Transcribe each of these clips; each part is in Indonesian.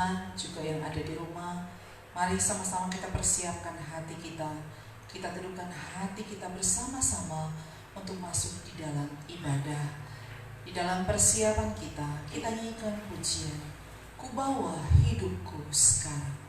Tuhan, juga yang ada di rumah, mari sama-sama kita persiapkan hati kita. Kita teduhkan hati kita bersama-sama untuk masuk di dalam ibadah. Di dalam persiapan kita, kita nyanyikan pujian, Ku bawa hidupku sekarang.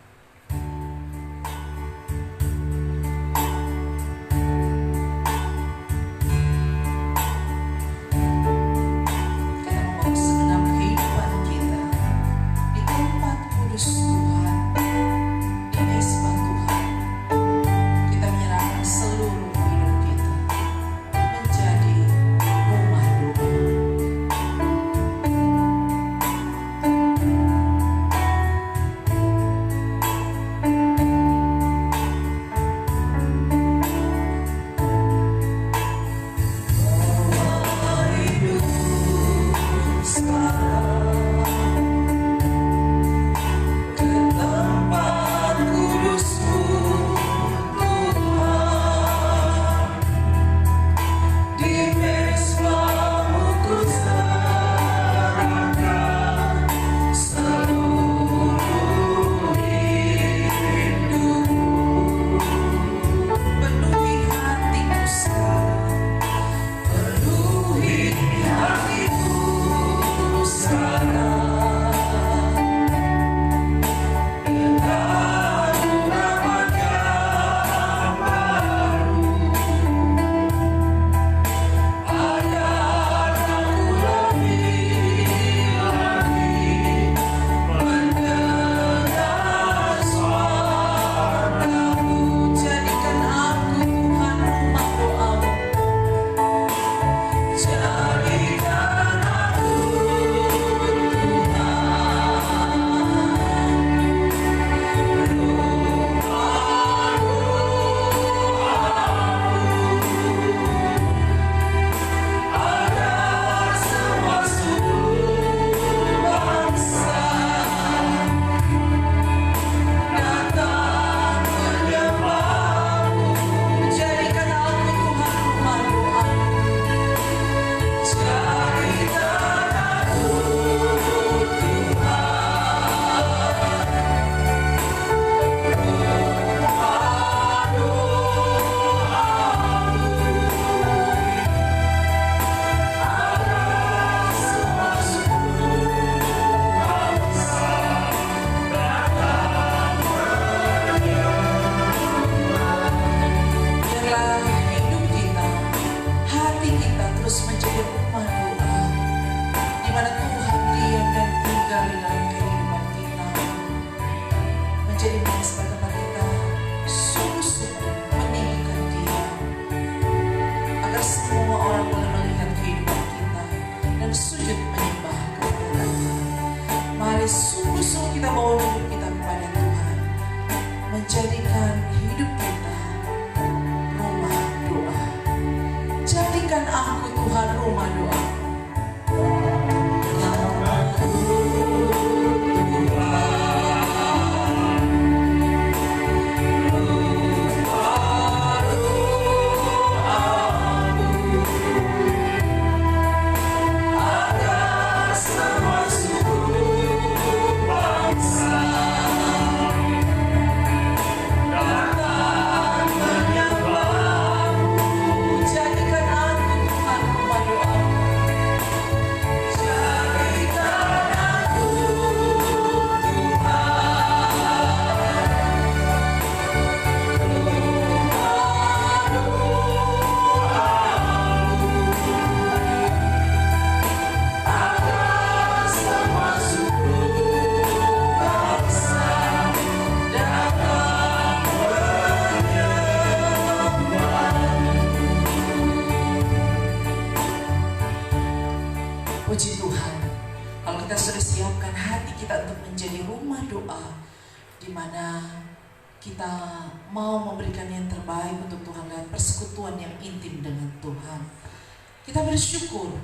Kita bersyukur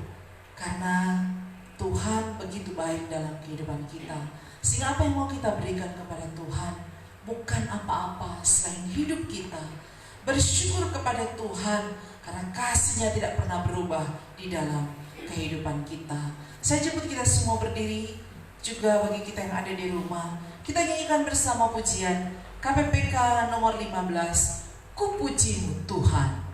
karena Tuhan begitu baik dalam kehidupan kita. Sehingga apa yang mau kita berikan kepada Tuhan bukan apa-apa selain hidup kita. Bersyukur kepada Tuhan karena kasih-Nya tidak pernah berubah di dalam kehidupan kita. Saya jemput kita semua berdiri. juga bagi kita yang ada di rumah. Kita nyanyikan bersama pujian KPPK nomor 15, Ku Pujimu Tuhan.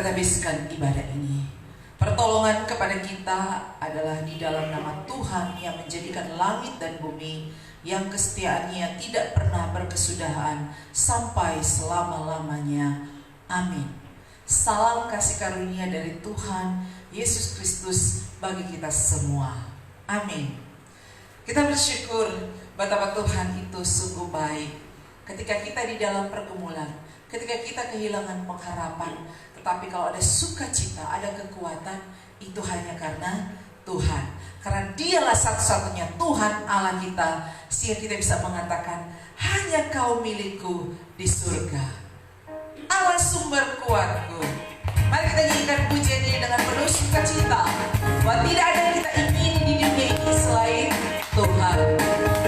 Habiskan ibadah ini. Pertolongan kepada kita adalah di dalam nama Tuhan yang menjadikan langit dan bumi, yang kesetiaannya tidak pernah berkesudahan sampai selama-lamanya. Amin. Salam kasih karunia dari Tuhan Yesus Kristus bagi kita semua. Amin. Kita bersyukur betapa Tuhan itu sungguh baik. Ketika kita di dalam pergumulan, ketika kita kehilangan pengharapan, tetapi kalau ada sukacita, ada kekuatan, itu hanya karena Tuhan. Karena Dialah satu-satunya Tuhan Allah kita, sehingga kita bisa mengatakan, hanya Kau milikku di surga, Allah sumber kuatku. Mari kita nyanyikan pujian ini dengan penuh sukacita, bahwa tidak ada yang kita ingini di dunia ini selain Tuhan.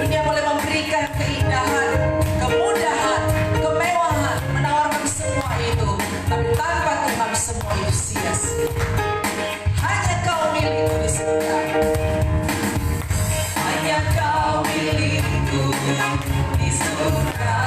Dunia boleh memberikan keindahan, kemudahan, kemewahan, menawarkan semua itu, tapi tanpa Tuhan semua itu sia-sia. Hanya Kau milikku di surga, hanya Kau milikku di surga.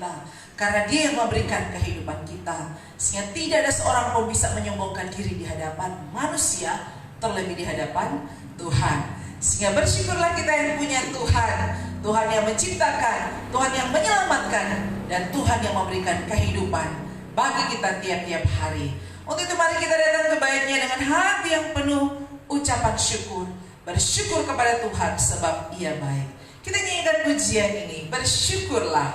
kita, karena Dia yang memberikan kehidupan kita, sehingga tidak ada seorang pun bisa menyombongkan diri di hadapan manusia, terlebih di hadapan Tuhan. Sehingga bersyukurlah kita yang punya Tuhan, Tuhan yang menciptakan, Tuhan yang menyelamatkan, dan Tuhan yang memberikan kehidupan bagi kita tiap-tiap hari. Untuk itu mari kita datang ke bait-Nya dengan hati yang penuh ucapan syukur, bersyukur kepada Tuhan sebab Ia baik. Kita nyanyikan pujian ini, bersyukurlah.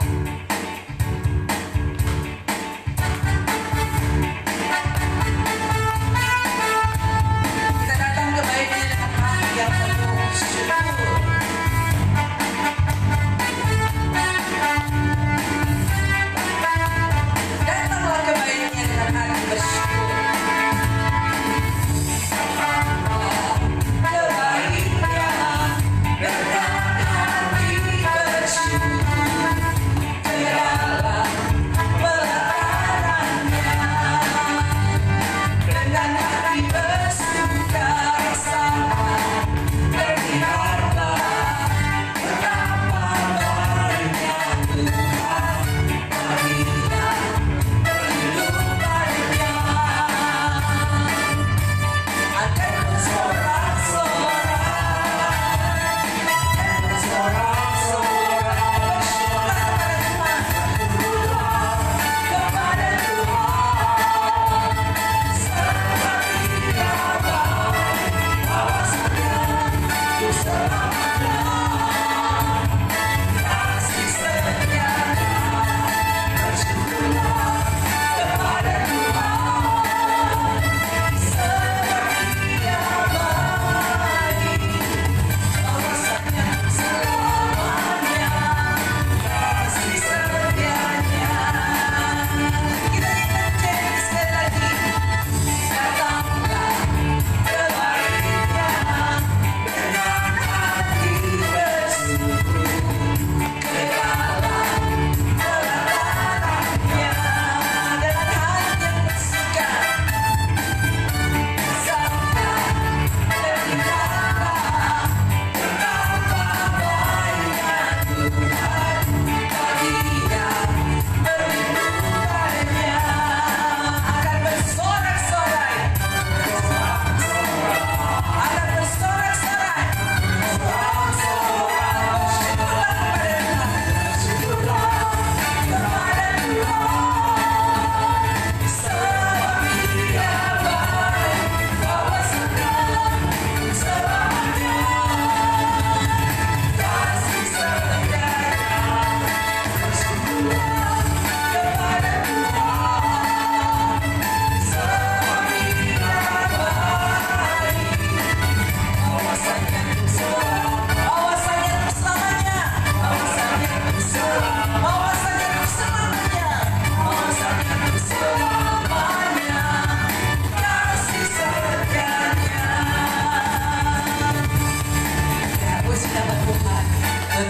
Kita datang ke bait-Nya dengan hati yang penuh syukur. Datanglah ke bait-Nya dengan hati bersyukur.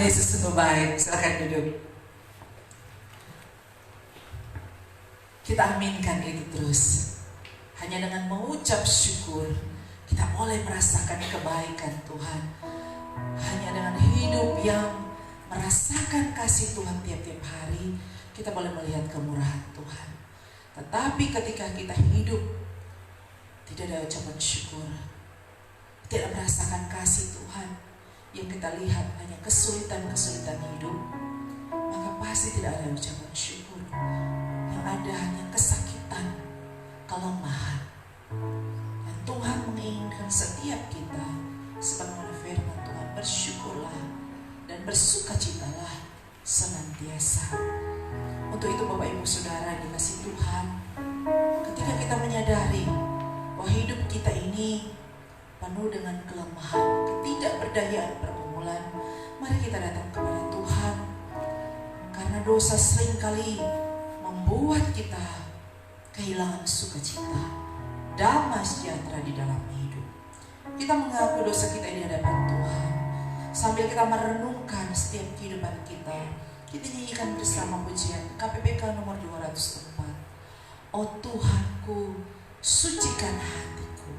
Yesus sungguh baik. Silakan duduk. Kita aminkan itu terus. Hanya dengan mengucap syukur kita boleh merasakan kebaikan Tuhan. Hanya dengan hidup yang merasakan kasih Tuhan tiap-tiap hari, kita boleh melihat kemurahan Tuhan. Tetapi ketika kita hidup tidak ada ucapan syukur, tidak merasakan kasih Tuhan, yang kita lihat hanya kesulitan-kesulitan hidup, maka pasti tidak ada ucapan syukur. Yang ada hanya kesakitan, kelemahan. Dan Tuhan menginginkan setiap kita, sebagaimana firman Tuhan, bersyukurlah dan bersukacitalah senantiasa. Untuk itu Bapak Ibu Saudara dikasih Tuhan, ketika kita menyadari bahwa hidup kita ini penuh dengan kelemahan, ketidakberdayaan pergumulan, mari kita datang kepada Tuhan. Karena dosa seringkali membuat kita kehilangan sukacita, damai sejahtera di dalam hidup. Kita mengaku dosa kita di hadapan Tuhan. Sambil kita merenungkan setiap kehidupan kita, kita nyanyikan bersama pujian KPPK nomor 204. Oh Tuhanku, sucikan hatiku.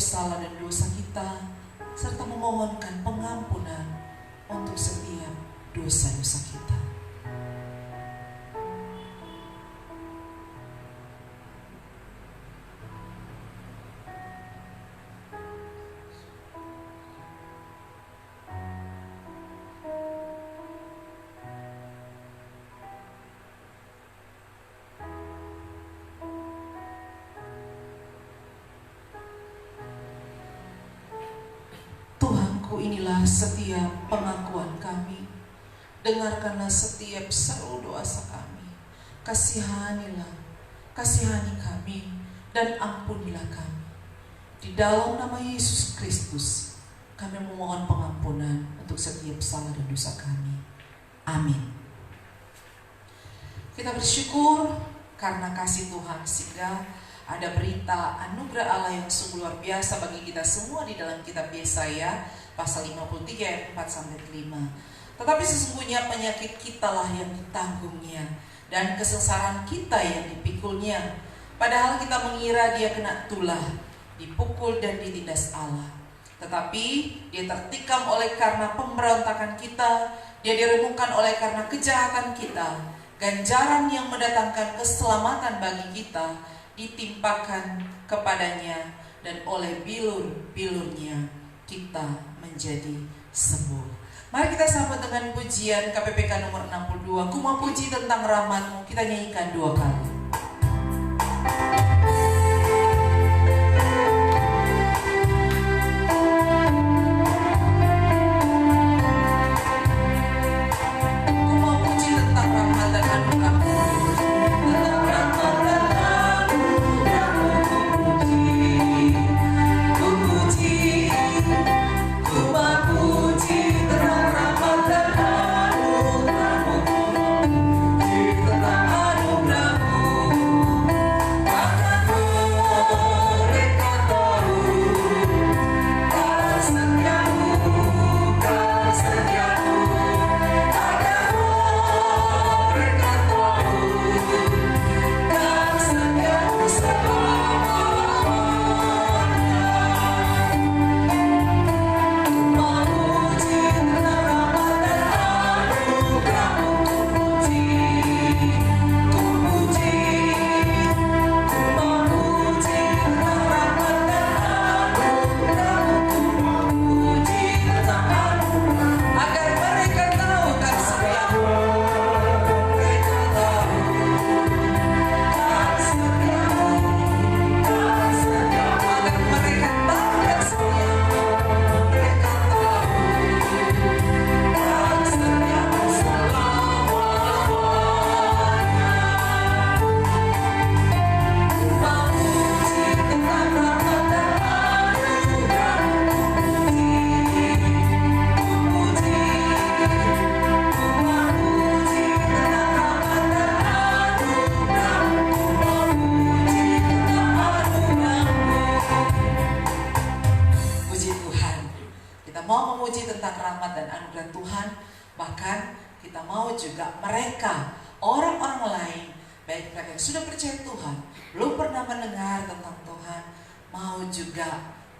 salah dan dosa kita, serta memohonkan pengampunan untuk setiap dosa-dosa kita. Inilah setiap pengakuan kami. Dengarkanlah setiap seru doa kami. Kasihani kami dan ampunilah kami. Di dalam nama Yesus Kristus kami memohon pengampunan untuk setiap salah dan dosa kami. Amin. Kita bersyukur karena kasih Tuhan, sehingga ada berita anugerah Allah yang sungguh luar biasa bagi kita semua di dalam kitab Yesaya pasal 53 ayat 4-5. Tetapi sesungguhnya penyakit kitalah yang ditanggungnya dan kesengsaraan kita yang dipikulnya. Padahal kita mengira dia kena tulah, dipukul dan ditindas Allah. Tetapi dia tertikam oleh karena pemberontakan kita, dia diremukkan oleh karena kejahatan kita. Ganjaran yang mendatangkan keselamatan bagi kita ditimpakan kepadanya, dan oleh bilur-bilurnya kita menjadi sembuh. Mari kita sambut dengan pujian KPPK nomor 62. Ku mau puji tentang rahmat-Mu. Kita nyanyikan 2 kali. Ku mau puji tentang rahmat dan anugerah-Mu.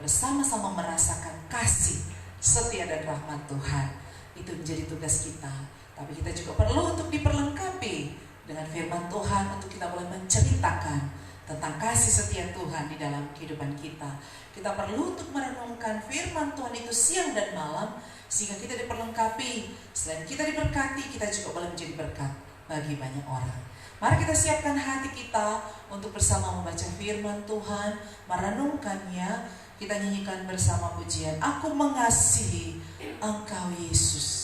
Bersama-sama merasakan kasih, setia dan rahmat Tuhan. Itu menjadi tugas kita. Tapi kita juga perlu untuk diperlengkapi dengan firman Tuhan, untuk kita boleh menceritakan tentang kasih setia Tuhan di dalam kehidupan kita. Kita perlu untuk merenungkan firman Tuhan itu siang dan malam, sehingga kita diperlengkapi. Selain kita diberkati, kita juga boleh menjadi berkat bagi banyak orang. Mari kita siapkan hati kita untuk bersama membaca firman Tuhan, merenungkannya. Kita nyanyikan bersama pujian, Aku Mengasihi Engkau Yesus.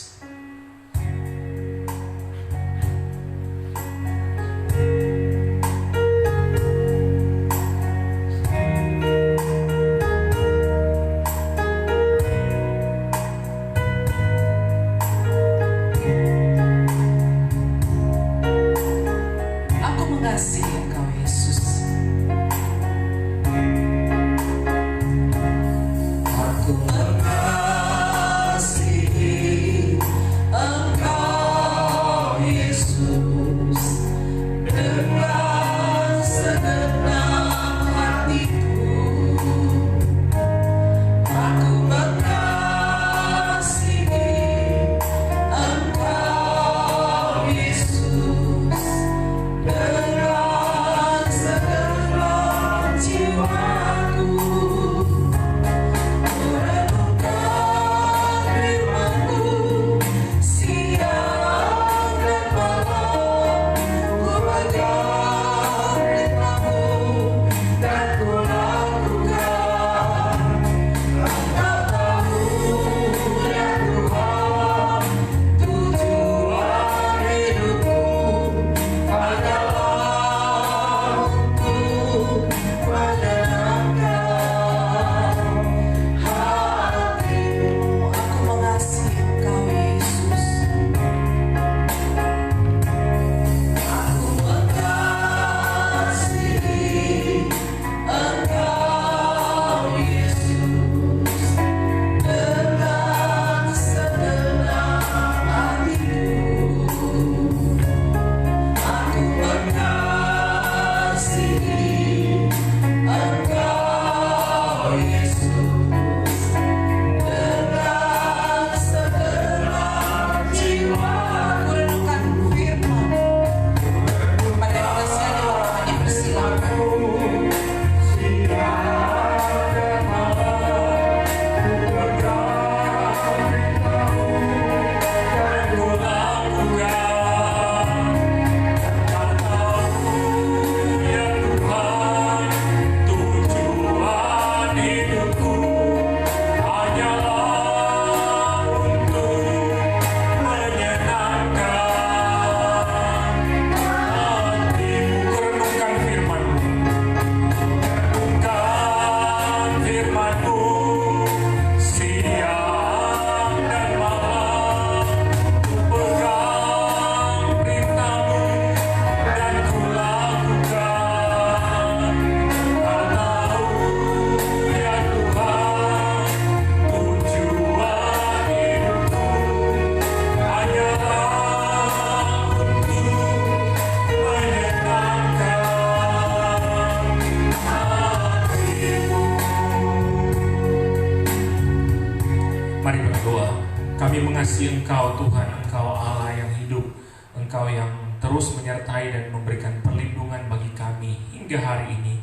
mengasihi Engkau Tuhan, Engkau Allah yang hidup, Engkau yang terus menyertai dan memberikan perlindungan bagi kami hingga hari ini.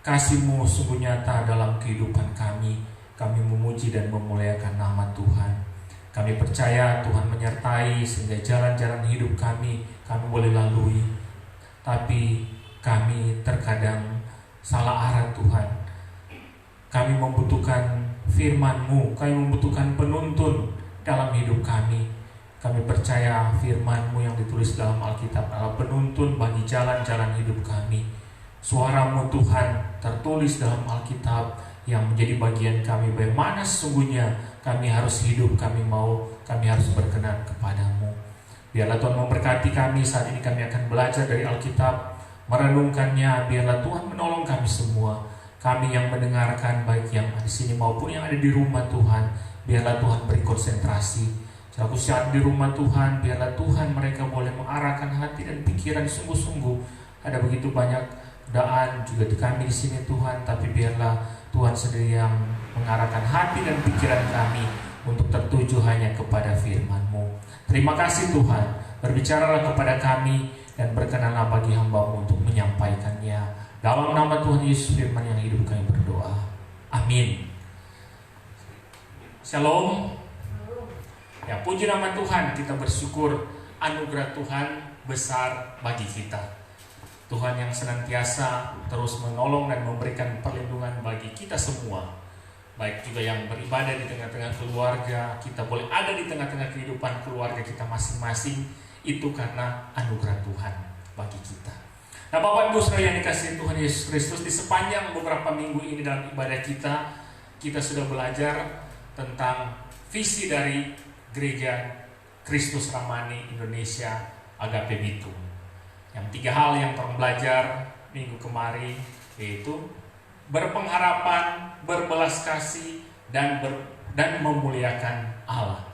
Kasih-Mu sungguh nyata dalam kehidupan kami. Kami memuji dan memuliakan nama Tuhan. Kami percaya Tuhan menyertai sehingga jalan-jalan hidup kami boleh lalui. Tapi kami terkadang salah arah Tuhan. Kami membutuhkan firman-Mu, kami membutuhkan penuntun dalam hidup kami. Kami percaya firman-Mu yang ditulis dalam Alkitab adalah penuntun bagi jalan-jalan hidup kami. Suara-Mu Tuhan tertulis dalam Alkitab yang menjadi bagian kami, bagaimana sesungguhnya kami harus hidup, kami harus berkenan kepadamu. Biarlah Tuhan memberkati kami. Saat ini kami akan belajar dari Alkitab, merenungkannya. Biarlah Tuhan menolong kami semua, kami yang mendengarkan, baik yang di sini maupun yang ada di rumah Tuhan. Biarlah Tuhan beri konsentrasi. Selaku saat di rumah Tuhan, biarlah Tuhan mereka boleh mengarahkan hati dan pikiran sungguh-sungguh. Ada begitu banyak godaan juga di kami di sini Tuhan, tapi biarlah Tuhan sendiri yang mengarahkan hati dan pikiran kami untuk tertuju hanya kepada firman-Mu. Terima kasih Tuhan, berbicaralah kepada kami dan berkenanlah bagi hamba-Mu untuk menyampaikannya. Dalam nama Tuhan Yesus firman yang hidup kami berdoa. Amin. Shalom. Ya, puji nama Tuhan, kita bersyukur anugerah Tuhan besar bagi kita. Tuhan yang senantiasa terus menolong dan memberikan perlindungan bagi kita semua, baik juga yang beribadah di tengah-tengah keluarga. Kita boleh ada di tengah-tengah kehidupan keluarga kita masing-masing, itu karena anugerah Tuhan bagi kita. Nah, Bapak Ibu Saudara yang dikasihi Tuhan Yesus Kristus, di sepanjang beberapa minggu ini dalam ibadah kita sudah belajar tentang visi dari Gereja Kristus Ramani Indonesia Agape Bitung. Yang 3 hal yang tolong belajar minggu kemarin, yaitu berpengharapan, berbelas kasih, dan memuliakan Allah.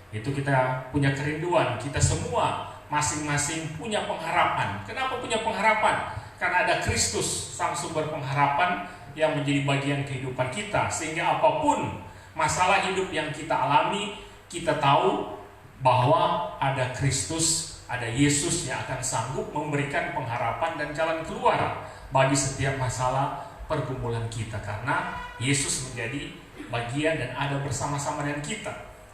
Itu kita punya kerinduan, kita semua masing-masing punya pengharapan. Kenapa punya pengharapan? Karena ada Kristus, sang sumber pengharapan yang menjadi bagian kehidupan kita. Sehingga apapun masalah hidup yang kita alami, kita tahu bahwa ada Kristus, ada Yesus yang akan sanggup memberikan pengharapan dan jalan keluar bagi setiap masalah pergumulan kita. Karena Yesus menjadi bagian dan ada bersama-sama dengan kita.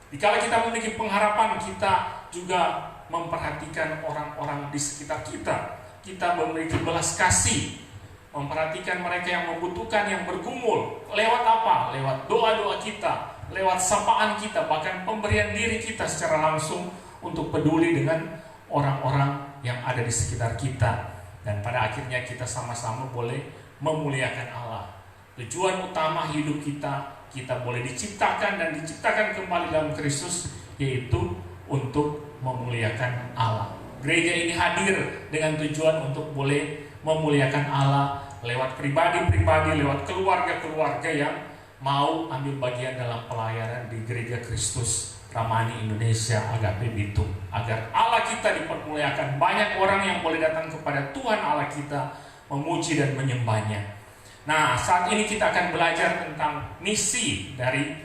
Dikala kita memiliki pengharapan, kita juga memperhatikan orang-orang di sekitar kita. Kita memiliki belas kasih, memperhatikan mereka yang membutuhkan, yang bergumul. Lewat apa? Lewat doa-doa kita, lewat sapaan kita, bahkan pemberian diri kita secara langsung untuk peduli dengan orang-orang yang ada di sekitar kita. Dan pada akhirnya kita sama-sama boleh memuliakan Allah. Tujuan utama hidup kita boleh diciptakan dan diciptakan kembali dalam Kristus, yaitu untuk memuliakan Allah. Gereja ini hadir dengan tujuan untuk boleh memuliakan Allah lewat pribadi-pribadi, lewat keluarga-keluarga yang mau ambil bagian dalam pelayanan di Gereja Kristus Ramani Indonesia Agape Bitung, agar Allah kita dipermuliakan. Banyak orang yang boleh datang kepada Tuhan Allah kita, memuji dan menyembahnya. Nah, saat ini kita akan belajar tentang misi dari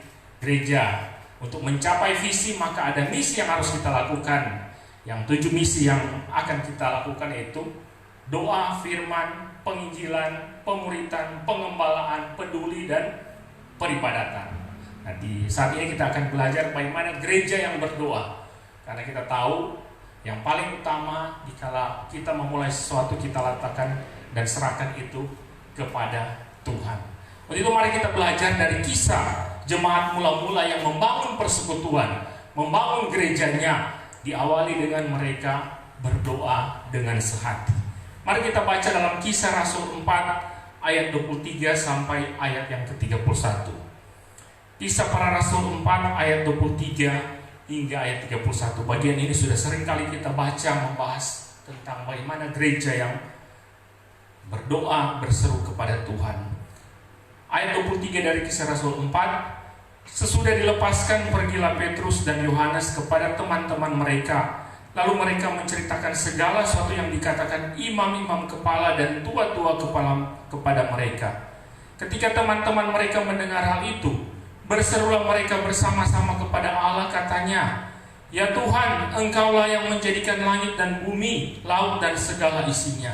gereja. Untuk mencapai visi, maka ada misi yang harus kita lakukan. Yang 7 misi yang akan kita lakukan yaitu doa, firman, penginjilan, pemuritan, pengembalaan, peduli, dan peribadatan. Nah, di saat ini kita akan belajar bagaimana gereja yang berdoa. Karena kita tahu yang paling utama dikala kita memulai sesuatu, kita letakkan dan serahkan itu kepada Tuhan. Untuk itu mari kita belajar dari kisah jemaat mula-mula yang membangun persekutuan, membangun gerejanya, diawali dengan mereka berdoa dengan sehati. Mari kita baca dalam Kisah Rasul 4 ayat 23 sampai ayat yang ke-31. Kisah para Rasul 4 ayat 23 hingga ayat 31. Bagian ini sudah sering kali kita baca, membahas tentang bagaimana gereja yang berdoa, berseru kepada Tuhan. Ayat 23 dari Kisah Rasul 4. Sesudah dilepaskan, pergilah Petrus dan Yohanes kepada teman-teman mereka. Lalu mereka menceritakan segala sesuatu yang dikatakan imam-imam kepala dan tua-tua kepala kepada mereka. Ketika teman-teman mereka mendengar hal itu, berserulah mereka bersama-sama kepada Allah, katanya, "Ya Tuhan, Engkaulah yang menjadikan langit dan bumi, laut dan segala isinya.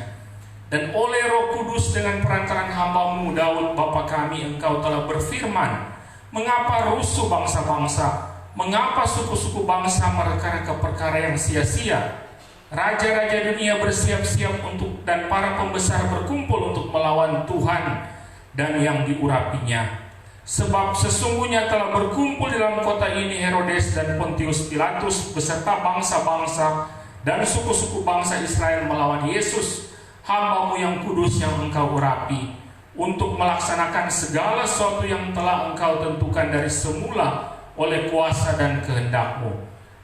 Dan oleh Roh Kudus dengan perantaran hamba-Mu Daud Bapa kami, Engkau telah berfirman, mengapa rusuh bangsa-bangsa? Mengapa suku-suku bangsa mereka perkara yang sia-sia? Raja-raja dunia bersiap-siap untuk dan para pembesar berkumpul untuk melawan Tuhan dan yang diurapinya. Sebab sesungguhnya telah berkumpul di dalam kota ini Herodes dan Pontius Pilatus beserta bangsa-bangsa dan suku-suku bangsa Israel melawan Yesus, hamba-Mu yang kudus yang Engkau urapi, untuk melaksanakan segala sesuatu yang telah Engkau tentukan dari semula oleh kuasa dan kehendak-Mu.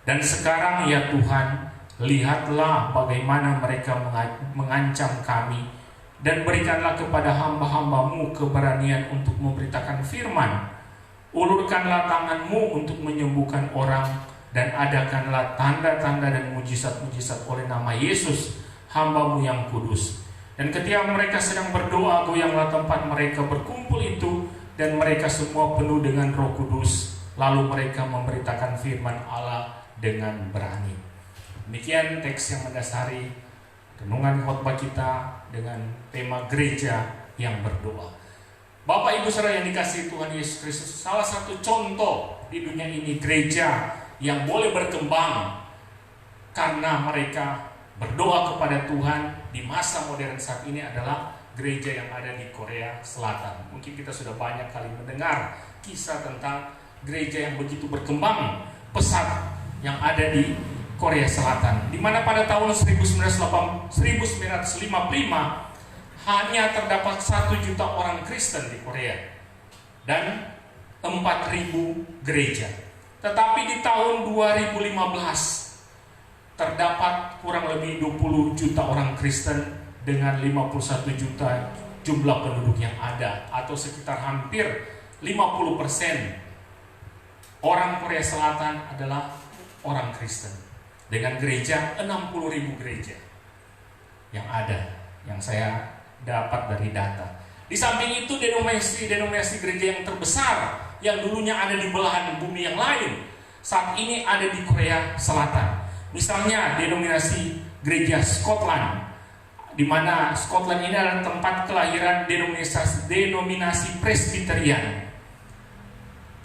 Dan sekarang ya Tuhan, lihatlah bagaimana mereka mengancam kami, dan berikanlah kepada hamba-hamba-Mu keberanian untuk memberitakan firman. Ulurkanlah tangan-Mu untuk menyembuhkan orang, dan adakanlah tanda-tanda dan mujizat-mujizat oleh nama Yesus, hamba-Mu yang kudus. Dan ketika mereka sedang berdoa, goyanglah tempat mereka berkumpul itu, dan mereka semua penuh dengan Roh Kudus. Lalu mereka memberitakan firman Allah dengan berani." Demikian teks yang mendasari renungan khotbah kita dengan tema gereja yang berdoa. Bapak Ibu Saudara yang dikasihi Tuhan Yesus Kristus, salah satu contoh di dunia ini gereja yang boleh berkembang karena mereka berdoa kepada Tuhan di masa modern saat ini adalah gereja yang ada di Korea Selatan. Mungkin kita sudah banyak kali mendengar kisah tentang gereja yang begitu berkembang pesat yang ada di Korea Selatan, di mana pada tahun 1955 hanya terdapat 1 juta orang Kristen di Korea dan 4.000 gereja. Tetapi di tahun 2015 terdapat kurang lebih 20 juta orang Kristen dengan 51 juta jumlah penduduk yang ada, atau sekitar hampir 50% orang Korea Selatan adalah orang Kristen, dengan gereja 60.000 gereja yang ada, yang saya dapat dari data. Di samping itu denominasi gereja yang terbesar yang dulunya ada di belahan bumi yang lain saat ini ada di Korea Selatan. Misalnya denominasi gereja Scotland, di mana Scotland ini adalah tempat kelahiran denominasi Presbyterian.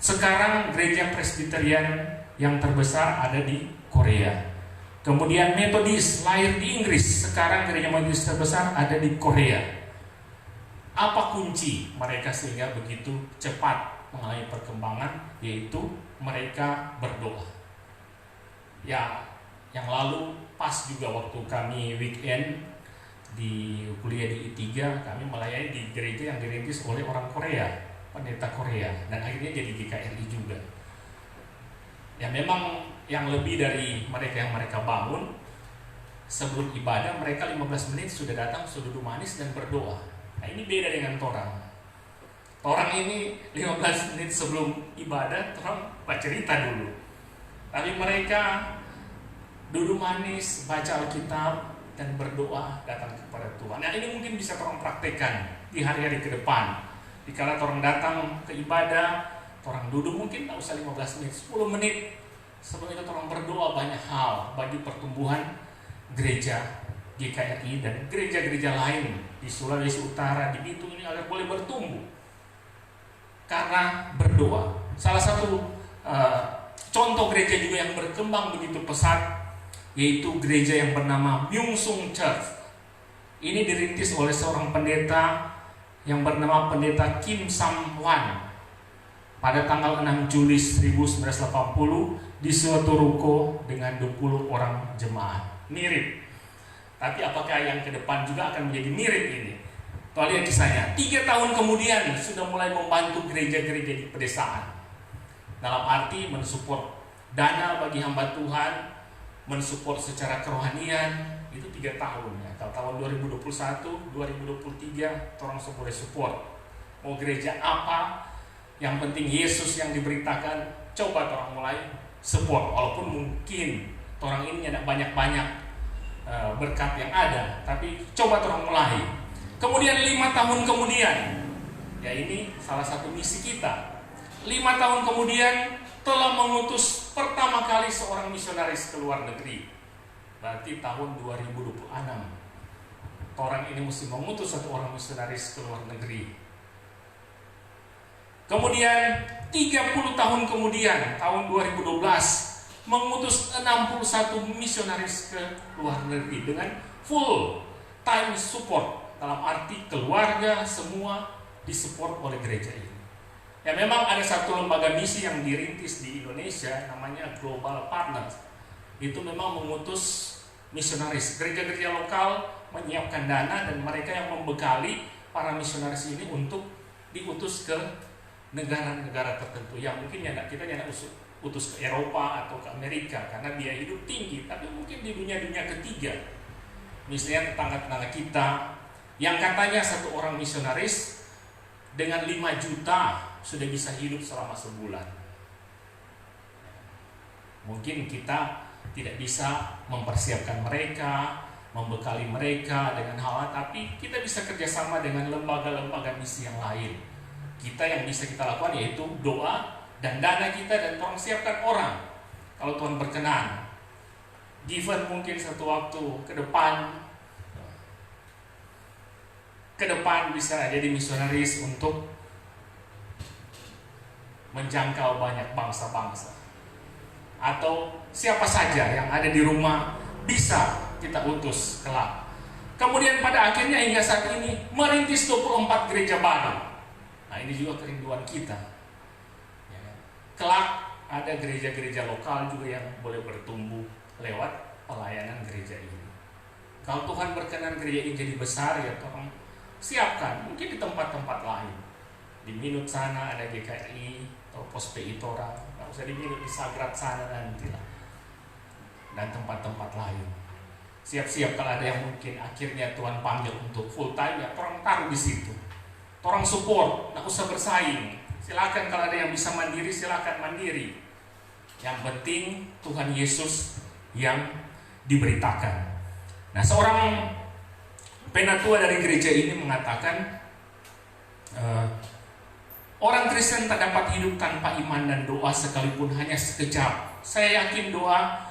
Sekarang gereja Presbyterian yang terbesar ada di Korea. Kemudian Methodist lahir di Inggris, sekarang gereja Methodist terbesar ada di Korea. Apa kunci mereka sehingga begitu cepat mengalami perkembangan? Yaitu mereka berdoa. Ya, yang lalu pas juga waktu kami weekend di kuliah di I3, kami melayani di gereja yang dirintis oleh orang Korea, pendeta Korea, dan akhirnya jadi GKRI juga. Ya memang yang lebih dari mereka yang mereka bangun, sebelum ibadah mereka 15 menit sudah datang, sudah duduk manis dan berdoa. Nah ini beda dengan torang. Torang ini 15 menit sebelum ibadah, torang baca cerita dulu. Tapi mereka duduk manis, baca Alkitab, dan berdoa datang kepada Tuhan. Nah ini mungkin bisa orang praktekkan di hari-hari ke depan. Dikala orang datang ke ibadah, orang duduk mungkin tak usah 15 menit, 10 menit. Sebelum itu orang berdoa banyak hal bagi pertumbuhan gereja GKRI dan gereja-gereja lain di Sulawesi Utara, di Bitung ini agar boleh bertumbuh karena berdoa. Salah satu contoh gereja juga yang berkembang begitu pesat yaitu gereja yang bernama Myungsung Church. Ini dirintis oleh seorang pendeta yang bernama pendeta Kim Sam-wan pada tanggal 6 Juli 1980 di suatu ruko dengan 20 orang jemaat. Mirip. Tapi apakah yang ke depan juga akan menjadi mirip ini? Tuh lihat kisahnya. 3 tahun kemudian sudah mulai membantu gereja-gereja di pedesaan. Dalam arti mensupport dana bagi hamba Tuhan, mensupport secara kerohanian, itu 3 tahun ya. Kalau tahun 2021, 2023 orang boleh support. Mau gereja apa, yang penting Yesus yang diberitakan, coba orang mulai support. Walaupun mungkin orang ini ada banyak-banyak berkat yang ada, tapi coba orang mulai. Kemudian 5 tahun kemudian, ya ini salah satu misi kita. 5 tahun kemudian telah mengutus pertama kali seorang misionaris ke luar negeri. Berarti tahun 2026 orang ini mesti mengutus satu orang misionaris ke luar negeri. Kemudian 30 tahun kemudian, tahun 2012 mengutus 61 misionaris ke luar negeri dengan full time support, dalam arti keluarga semua disupport oleh gereja ini. Ya memang ada satu lembaga misi yang dirintis di Indonesia namanya Global Partners. Itu memang mengutus misionaris. Gereja-gereja lokal menyiapkan dana dan mereka yang membekali para misionaris ini untuk diutus ke negara-negara tertentu. Yang mungkin kita utus ke Eropa atau ke Amerika karena biaya hidup tinggi, tapi mungkin di dunia-dunia ketiga. Misalnya tetangga-tetangga kita yang katanya satu orang misionaris dengan 5 juta sudah bisa hidup selama sebulan. Mungkin kita tidak bisa mempersiapkan mereka, membekali mereka dengan hal, tapi kita bisa kerjasama dengan lembaga-lembaga misi yang lain. Kita yang bisa kita lakukan yaitu doa dan dana kita, dan Tuhan siapkan orang. Kalau Tuhan berkenan, given mungkin satu waktu ke depan bisa jadi misionaris untuk menjangkau banyak bangsa-bangsa. Atau siapa saja yang ada di rumah bisa kita utus kelak. Kemudian pada akhirnya hingga saat ini merintis 24 gereja baru. Nah, ini juga kerinduan kita. Ya kan? Kelak ada gereja-gereja lokal juga yang boleh bertumbuh lewat pelayanan gereja ini. Kalau Tuhan berkenan gereja ini jadi besar, ya tolong siapkan. Mungkin di tempat-tempat lain. Di Minut sana ada GKI atau Pos PI Tora. Nggak usah di Minut, di Sagrat sana nantilah. Dan tempat-tempat lain. Siap-siap kalau ada yang mungkin akhirnya Tuhan panggil untuk full time, ya orang taruh di situ. Orang support, nggak usah bersaing. Silakan kalau ada yang bisa mandiri, silakan mandiri. Yang penting Tuhan Yesus yang diberitakan. Nah, seorang penatua dari gereja ini mengatakan, orang Kristen tak dapat hidup tanpa iman dan doa sekalipun hanya sekejap. Saya yakin doa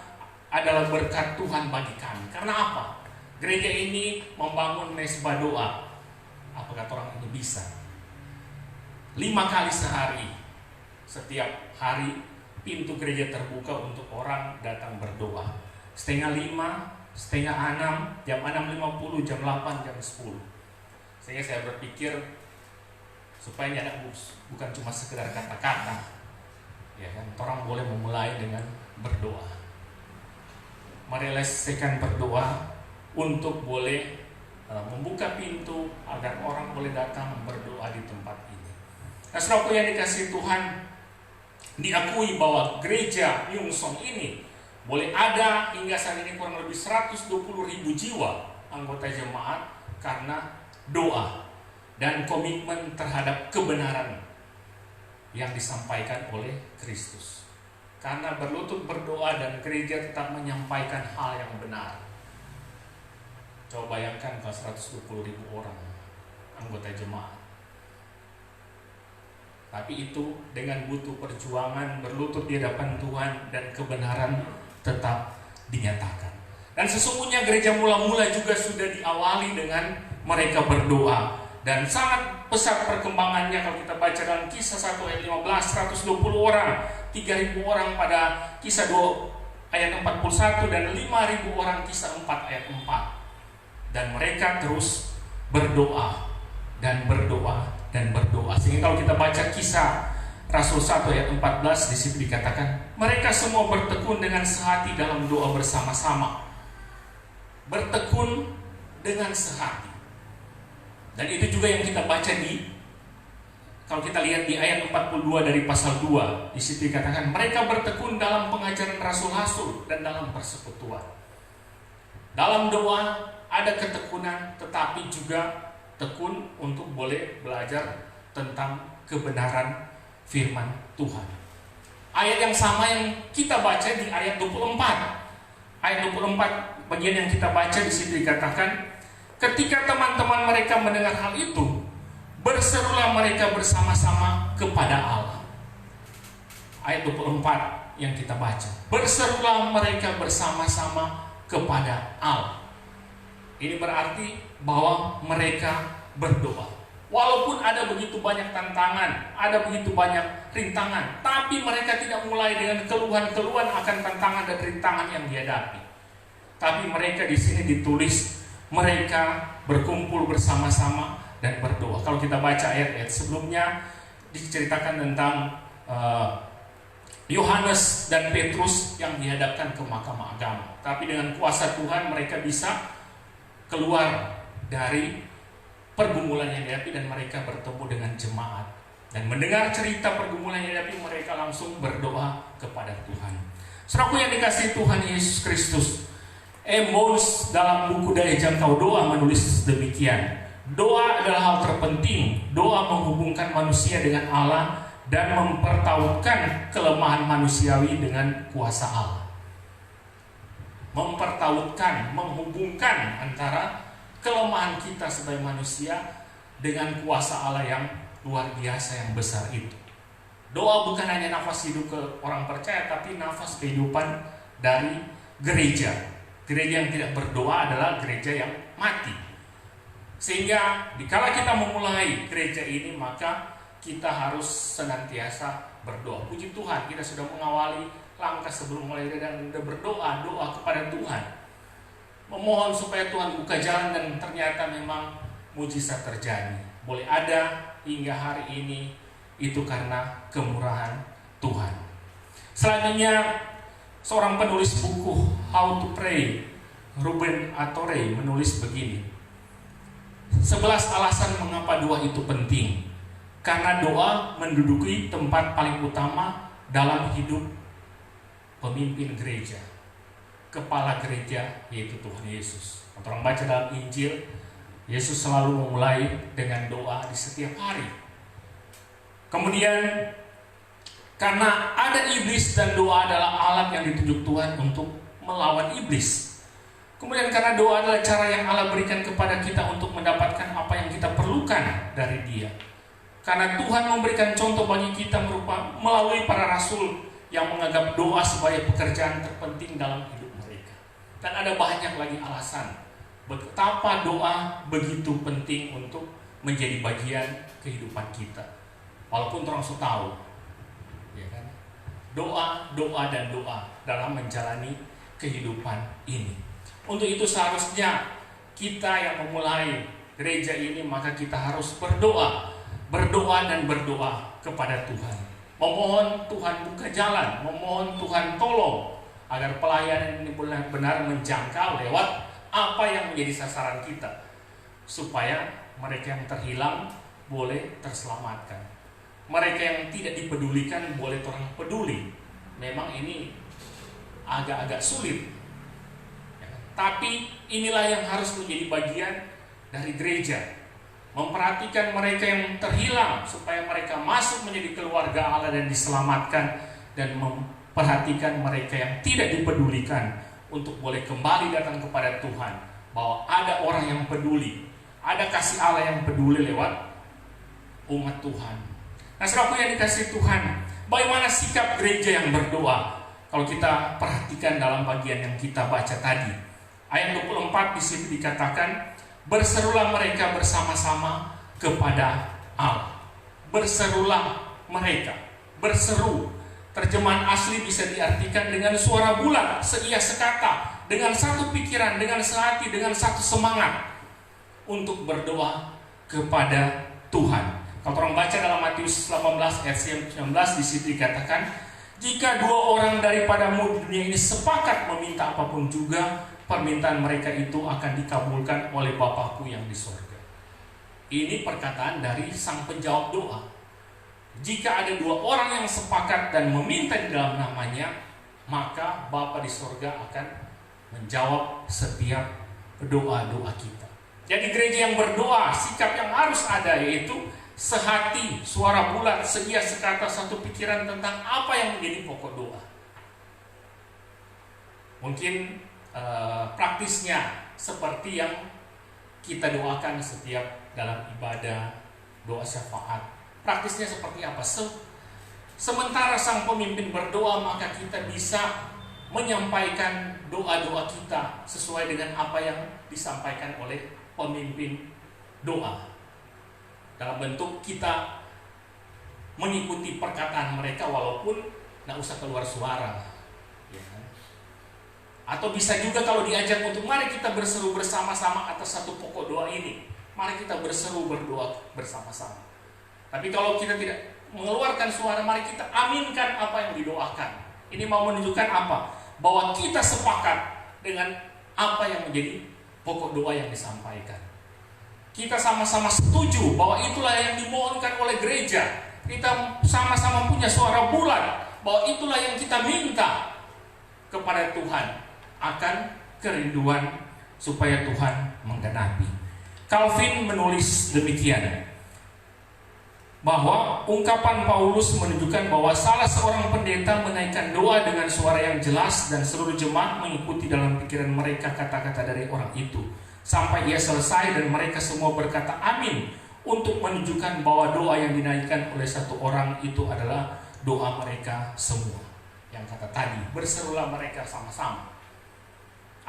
adalah berkat Tuhan bagi kami. Karena apa? Gereja ini membangun mesbah doa. Apa kata orang ini bisa? 5 kali sehari. Setiap hari pintu gereja terbuka untuk orang datang berdoa. 4:30, 5:30, jam 6:50, jam 8, jam 10. Sehingga saya berpikir supaya tidak bukan cuma sekedar kata-kata. Ya kan, orang boleh memulai dengan berdoa. Merelesaikan berdoa untuk boleh membuka pintu agar orang boleh datang berdoa di tempat ini. Nah, saudaraku yang dikasihi Tuhan, diakui bahwa gereja Yungsong ini boleh ada hingga saat ini kurang lebih 120.000 jiwa anggota jemaat karena doa dan komitmen terhadap kebenaran yang disampaikan oleh Kristus. Karena berlutut berdoa dan gereja tetap menyampaikan hal yang benar. Coba bayangkan kalau 120.000 orang anggota jemaat. Tapi itu dengan butuh perjuangan, berlutut di hadapan Tuhan, dan kebenaran tetap dinyatakan. Dan sesungguhnya gereja mula-mula juga sudah diawali dengan mereka berdoa. Dan sangat pesat perkembangannya kalau kita baca dalam Kisah 1 ayat 15, 120 orang, 3.000 orang pada Kisah 2 ayat 41, dan 5.000 orang Kisah 4 ayat 4. Dan mereka terus berdoa dan berdoa dan berdoa. Sehingga kalau kita baca Kisah Rasul 1 ayat 14, di situ dikatakan mereka semua bertekun dengan sehati dalam doa bersama-sama. Bertekun dengan sehati. Dan itu juga yang kita baca kalau kita lihat di ayat 42 dari pasal 2, di situ dikatakan mereka bertekun dalam pengajaran rasul-rasul dan dalam persekutuan. Dalam doa ada ketekunan, tetapi juga tekun untuk boleh belajar tentang kebenaran firman Tuhan. Ayat yang sama yang kita baca di ayat 24. Ayat 24 bagian yang kita baca di situ dikatakan, ketika teman-teman mereka mendengar hal itu, berserulah mereka bersama-sama kepada Allah. Ayat 24 yang kita baca, berserulah mereka bersama-sama kepada Allah. Ini berarti bahwa mereka berdoa. Walaupun ada begitu banyak tantangan, ada begitu banyak rintangan, tapi mereka tidak mulai dengan keluhan-keluhan akan tantangan dan rintangan yang dihadapi. Tapi mereka di sini ditulis mereka berkumpul bersama-sama dan berdoa. Kalau kita baca ayat-ayat sebelumnya diceritakan tentang Yohanes dan Petrus yang dihadapkan ke mahkamah agama. Tapi dengan kuasa Tuhan mereka bisa keluar dari pergumulan yang dihadapi dan mereka bertemu dengan jemaat. Dan mendengar cerita pergumulan yang dihadapi, mereka langsung berdoa kepada Tuhan. Saudaraku yang dikasihi Tuhan Yesus Kristus, Amos dalam buku Daya Jangkau Doa menulis demikian. Doa adalah hal terpenting. Doa menghubungkan manusia dengan Allah dan mempertautkan kelemahan manusiawi dengan kuasa Allah. Mempertautkan, menghubungkan antara kelemahan kita sebagai manusia dengan kuasa Allah yang luar biasa, yang besar itu. Doa bukan hanya nafas hidup ke orang percaya, tapi nafas kehidupan dari gereja. Gereja yang tidak berdoa adalah gereja yang mati. Sehingga dikala kita memulai gereja ini, maka kita harus senantiasa berdoa. Puji Tuhan, kita sudah mengawali langkah sebelum mulai dan berdoa, doa kepada Tuhan. memohon supaya Tuhan buka jalan, dan ternyata memang mujizat terjadi. Boleh ada hingga hari ini, itu karena kemurahan Tuhan. Selanjutnya, seorang penulis buku How to Pray, Ruben Attore, menulis begini: 11 alasan mengapa doa itu penting. Karena doa menduduki tempat paling utama dalam hidup pemimpin gereja, kepala gereja, yaitu Tuhan Yesus. Orang baca dalam Injil, Yesus selalu memulai dengan doa di setiap hari. Kemudian, karena ada iblis dan doa adalah alat yang ditunjuk Tuhan untuk melawan iblis. Kemudian karena doa adalah cara yang Allah berikan kepada kita untuk mendapatkan apa yang kita perlukan dari Dia. Karena Tuhan memberikan contoh bagi kita melalui para rasul yang menganggap doa sebagai pekerjaan terpenting dalam hidup mereka. Dan ada banyak lagi alasan betapa doa begitu penting untuk menjadi bagian kehidupan kita. Walaupun orang sudah tahu, ya kan? Doa dan doa dalam menjalani kehidupan ini. Untuk itu seharusnya kita yang memulai gereja ini, maka kita harus berdoa dan berdoa kepada Tuhan. Memohon Tuhan buka jalan, memohon Tuhan tolong agar pelayanan ini benar-benar menjangkau lewat apa yang menjadi sasaran kita, supaya mereka yang terhilang boleh terselamatkan, mereka yang tidak dipedulikan boleh orang peduli. Memang ini agak-agak sulit, tapi inilah yang harus menjadi bagian dari gereja, memperhatikan mereka yang terhilang supaya mereka masuk menjadi keluarga Allah dan diselamatkan, dan memperhatikan mereka yang tidak dipedulikan untuk boleh kembali datang kepada Tuhan, bahwa ada orang yang peduli, ada kasih Allah yang peduli lewat umat Tuhan. Nah, saudaraku yang dikasihi Tuhan, bagaimana sikap gereja yang berdoa? Kalau kita perhatikan dalam bagian yang kita baca tadi, ayat 24 di situ dikatakan, berserulah mereka bersama-sama kepada Allah. Berserulah mereka, berseru. Terjemahan asli bisa diartikan dengan suara bulat, seia sekata, dengan satu pikiran, dengan sehati, dengan satu semangat untuk berdoa kepada Tuhan. Kalau orang baca dalam Matius 18 ayat 19 di situ dikatakan, jika 2 orang daripadamu di dunia ini sepakat meminta apapun juga, permintaan mereka itu akan dikabulkan oleh Bapakku yang di surga. Ini perkataan dari sang penjawab doa. Jika ada 2 orang yang sepakat dan meminta di dalam namanya, maka Bapa di surga akan menjawab setiap doa-doa kita. Jadi gereja yang berdoa, sikap yang harus ada yaitu sehati, suara bulat, sedia sekata, satu pikiran tentang apa yang menjadi pokok doa. Mungkin praktisnya seperti yang kita doakan setiap dalam ibadah doa syafaat. Praktisnya seperti apa? Sementara sang pemimpin berdoa, maka kita bisa menyampaikan doa-doa kita sesuai dengan apa yang disampaikan oleh pemimpin doa. Dalam bentuk kita mengikuti perkataan mereka walaupun nggak usah keluar suara. Ya. Atau bisa juga kalau diajak untuk mari kita berseru bersama-sama atas satu pokok doa ini. Mari kita berseru berdoa bersama-sama. Tapi kalau kita tidak mengeluarkan suara, mari kita aminkan apa yang didoakan. Ini mau menunjukkan apa? Bahwa kita sepakat dengan apa yang menjadi pokok doa yang disampaikan. Kita sama-sama setuju bahwa itulah yang dimohonkan oleh gereja. Kita sama-sama punya suara bulat bahwa itulah yang kita minta kepada Tuhan, akan kerinduan supaya Tuhan menggenapi. Calvin menulis demikian, bahwa ungkapan Paulus menunjukkan bahwa salah seorang pendeta menaikkan doa dengan suara yang jelas dan seluruh jemaat mengikuti dalam pikiran mereka kata-kata dari orang itu sampai ia selesai dan mereka semua berkata amin, untuk menunjukkan bahwa doa yang dinaikkan oleh satu orang itu adalah doa mereka semua. Yang kata tadi, berserulah mereka sama-sama.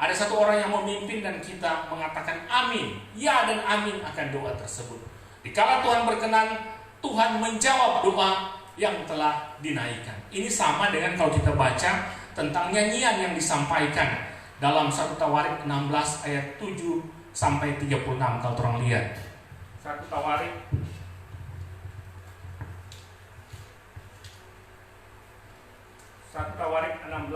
Ada satu orang yang memimpin dan kita mengatakan amin, ya dan amin akan doa tersebut. Dikala Tuhan berkenan, Tuhan menjawab doa yang telah dinaikkan. Ini sama dengan kalau kita baca tentang nyanyian yang disampaikan dalam 1 Tawarik 16 ayat 7 sampai 36 kalau orang lihat. 1 Tawarik Tawarik 16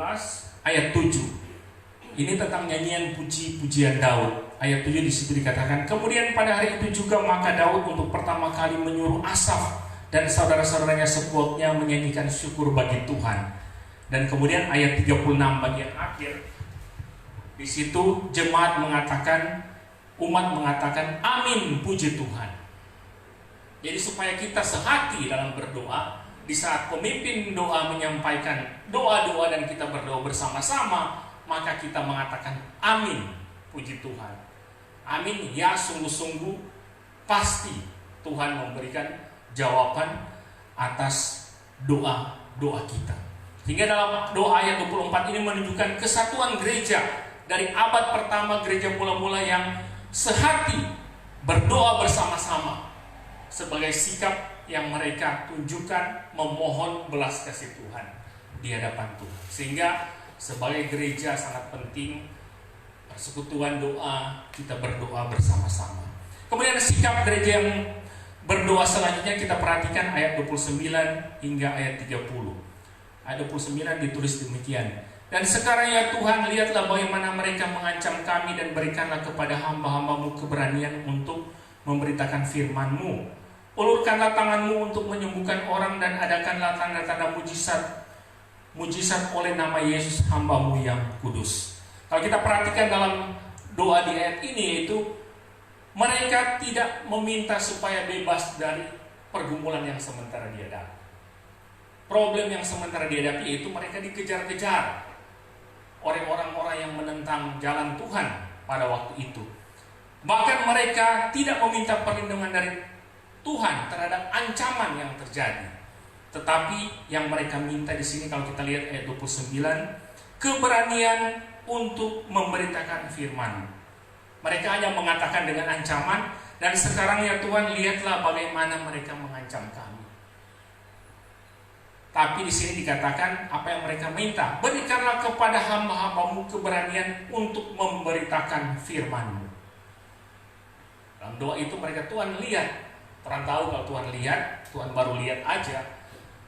ayat 7. Ini tentang nyanyian puji-pujian Daud. Ayat 7 di situ dikatakan, kemudian pada hari itu juga maka Daud untuk pertama kali menyuruh Asaf dan saudara-saudaranya sekuatnya menyanyikan syukur bagi Tuhan. Dan kemudian ayat 36 bagian akhir, di situ jemaat mengatakan, umat mengatakan, amin, puji Tuhan. Jadi supaya kita sehati dalam berdoa, di saat pemimpin doa menyampaikan doa-doa dan kita berdoa bersama-sama, maka kita mengatakan amin, puji Tuhan. Amin, ya sungguh-sungguh pasti Tuhan memberikan jawaban atas doa-doa kita. Hingga dalam doa ayat 24 ini menunjukkan kesatuan gereja dari abad pertama, gereja mula-mula yang sehati berdoa bersama-sama sebagai sikap yang mereka tunjukkan memohon belas kasih Tuhan di hadapan Tuhan. Sehingga sebagai gereja sangat penting persekutuan doa, kita berdoa bersama-sama. Kemudian sikap gereja yang berdoa selanjutnya kita perhatikan ayat 29 hingga ayat 30. Ayat 29 ditulis demikian. Dan sekarang ya Tuhan, lihatlah bagaimana mereka mengancam kami dan berikanlah kepada hamba-hambamu keberanian untuk memberitakan firman-Mu. Ulurkanlah tangan-Mu untuk menyembuhkan orang dan adakanlah tanda-tanda mujizat oleh nama Yesus hamba-Mu yang kudus. Kalau kita perhatikan dalam doa di ayat ini, yaitu mereka tidak meminta supaya bebas dari pergumulan yang sementara dihadapi. Problem yang sementara dihadapi yaitu mereka dikejar-kejar oleh orang-orang yang menentang jalan Tuhan pada waktu itu. Bahkan mereka tidak meminta perlindungan dari Tuhan terhadap ancaman yang terjadi. Tetapi yang mereka minta di sini kalau kita lihat ayat 29, keberanian untuk memberitakan firman. Mereka hanya mengatakan dengan ancaman, dan sekarang ya Tuhan, lihatlah bagaimana mereka mengancam kami. Tapi di sini dikatakan apa yang mereka minta, berikanlah kepada hamba-hambamu keberanian untuk memberitakan firman-Mu. Dalam doa itu mereka, Tuhan lihat. Orang tahu kalau Tuhan lihat, Tuhan baru lihat aja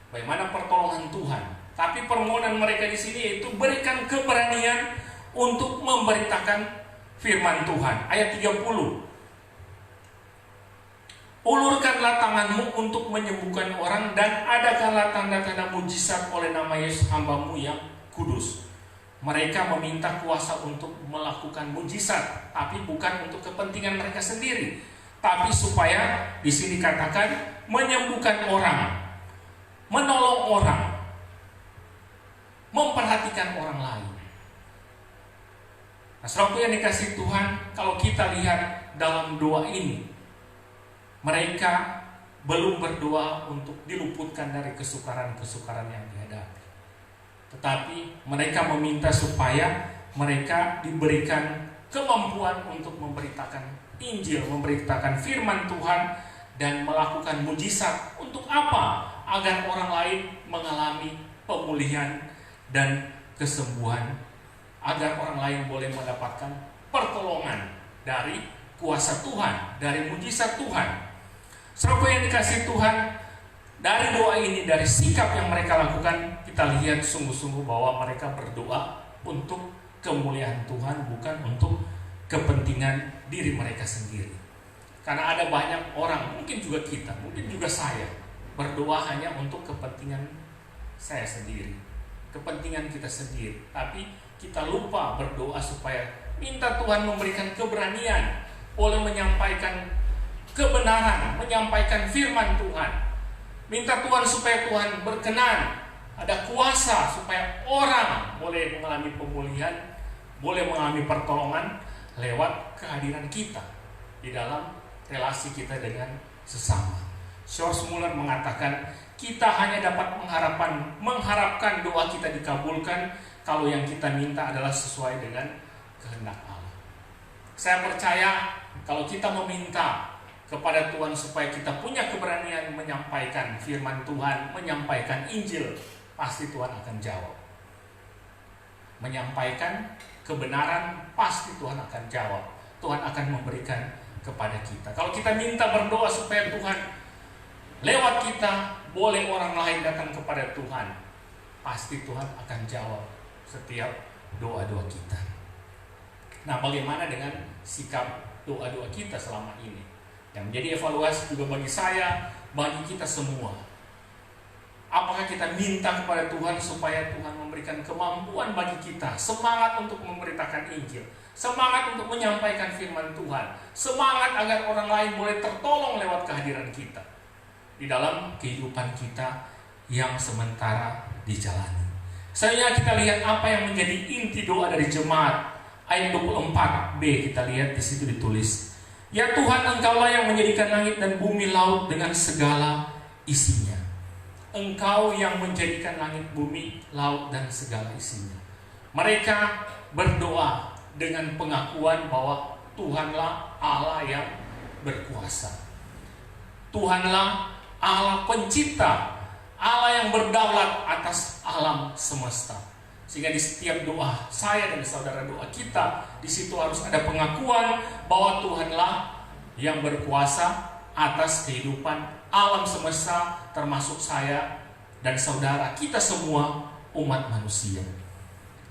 bagaimana pertolongan Tuhan. Tapi permohonan mereka di sini yaitu berikan keberanian untuk memberitakan firman Tuhan. Ayat 30. Ulurkanlah tangan-Mu untuk menyembuhkan orang dan adakanlah tanda-tanda mujizat oleh nama Yesus hamba-Mu yang kudus. Mereka meminta kuasa untuk melakukan mujizat, tapi bukan untuk kepentingan mereka sendiri, tapi supaya di sini katakan menyembuhkan orang, menolong orang, memperhatikan orang lain. Nah, saudaraku yang dikasihi Tuhan, kalau kita lihat dalam doa ini, mereka belum berdoa untuk diluputkan dari kesukaran-kesukaran yang dihadapi. Tetapi mereka meminta supaya mereka diberikan kemampuan untuk memberitakan Injil, memberitakan firman Tuhan, dan melakukan mujizat. Untuk apa? Agar orang lain mengalami pemulihan dan kesembuhan, agar orang lain boleh mendapatkan pertolongan dari kuasa Tuhan, dari mujizat Tuhan. Saudara yang dikasihi Tuhan, dari doa ini, dari sikap yang mereka lakukan, kita lihat sungguh-sungguh bahwa mereka berdoa untuk kemuliaan Tuhan, bukan untuk kepentingan diri mereka sendiri. Karena ada banyak orang, mungkin juga kita, mungkin juga saya, berdoa hanya untuk kepentingan saya sendiri, kepentingan kita sendiri. Tapi kita lupa berdoa supaya minta Tuhan memberikan keberanian, boleh menyampaikan kebenaran, menyampaikan firman Tuhan. Minta Tuhan supaya Tuhan berkenan, ada kuasa supaya orang boleh mengalami pemulihan, boleh mengalami pertolongan lewat kehadiran kita di dalam relasi kita dengan sesama. George Muller mengatakan, kita hanya dapat mengharapkan doa kita dikabulkan kalau yang kita minta adalah sesuai dengan kehendak Allah. Saya percaya kalau kita meminta kepada Tuhan supaya kita punya keberanian menyampaikan firman Tuhan, menyampaikan Injil, pasti Tuhan akan jawab. menyampaikan kebenaran, pasti Tuhan akan jawab. Tuhan akan memberikan kepada kita. Kalau kita minta berdoa supaya Tuhan lewat kita, boleh orang lain datang kepada Tuhan, pasti Tuhan akan jawab setiap doa-doa kita. Nah, bagaimana dengan sikap doa-doa kita selama ini? Yang menjadi evaluasi juga bagi saya, bagi kita semua. Apakah kita minta kepada Tuhan supaya Tuhan memberikan kemampuan bagi kita, semangat untuk memberitakan Injil, semangat untuk menyampaikan firman Tuhan, semangat agar orang lain boleh tertolong lewat kehadiran kita di dalam kehidupan kita yang sementara dijalani. Selanjutnya kita lihat apa yang menjadi inti doa dari jemaat. Ayat 24b kita lihat di situ ditulis, "Ya Tuhan, Engkaulah yang menjadikan langit dan bumi, laut dengan segala isinya." Engkau yang menjadikan langit, bumi, laut dan segala isinya. Mereka berdoa dengan pengakuan bahwa Tuhanlah Allah yang berkuasa. Tuhanlah Allah pencipta, Allah yang berdaulat atas alam semesta. Sehingga di setiap doa saya dan saudara, doa kita, di situ harus ada pengakuan bahwa Tuhanlah yang berkuasa atas kehidupan alam semesta, termasuk saya dan saudara, kita semua umat manusia.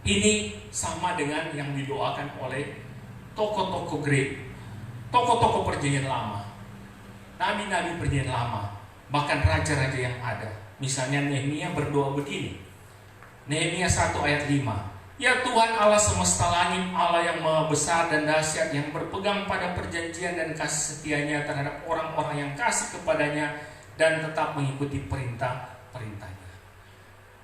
Ini sama dengan yang didoakan oleh tokoh-tokoh Greek, tokoh-tokoh perjanjian lama, nabi-nabi perjanjian lama, bahkan raja-raja yang ada. Misalnya Nehemia berdoa begini, Nehemia 1 ayat 5, "Ya Tuhan Allah semesta langit, Allah yang maha besar dan dahsyat, yang berpegang pada perjanjian dan kasih setianya terhadap orang-orang yang kasih kepadanya dan tetap mengikuti perintah-perintahnya."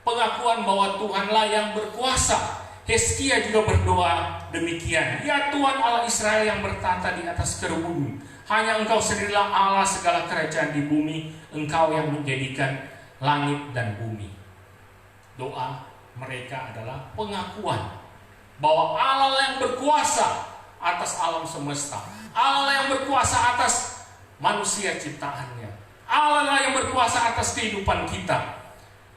Pengakuan bahwa Tuhanlah yang berkuasa. Hizkia juga berdoa demikian, "Ya Tuhan Allah Israel yang bertata di atas kerubung, hanya Engkau sendirilah Allah segala kerajaan di bumi, Engkau yang menjadikan langit dan bumi." Doa mereka adalah pengakuan bahwa Allah yang berkuasa atas alam semesta, Allah yang berkuasa atas manusia ciptaannya, Allah yang berkuasa atas kehidupan kita.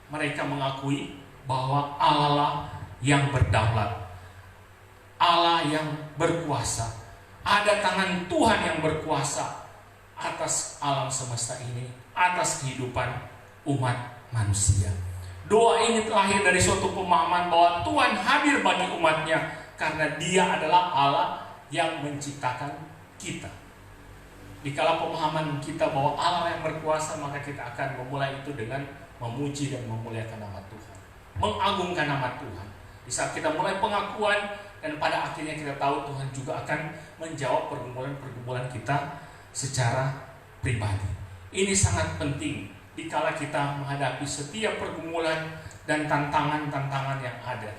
Mereka mengakui bahwa Allah yang berdaulat, Allah yang berkuasa, ada tangan Tuhan yang berkuasa atas alam semesta ini, atas kehidupan umat manusia. Doa ini lahir dari suatu pemahaman bahwa Tuhan hadir bagi umatnya karena Dia adalah Allah yang menciptakan kita. Dikala pemahaman kita bahwa Allah yang berkuasa, maka kita akan memulai itu dengan memuji dan memuliakan nama Tuhan, mengagungkan nama Tuhan. Di saat kita mulai pengakuan, dan pada akhirnya kita tahu Tuhan juga akan menjawab pergumulan-pergumulan kita secara pribadi. Ini sangat penting dikala kita menghadapi setiap pergumulan dan tantangan-tantangan yang ada.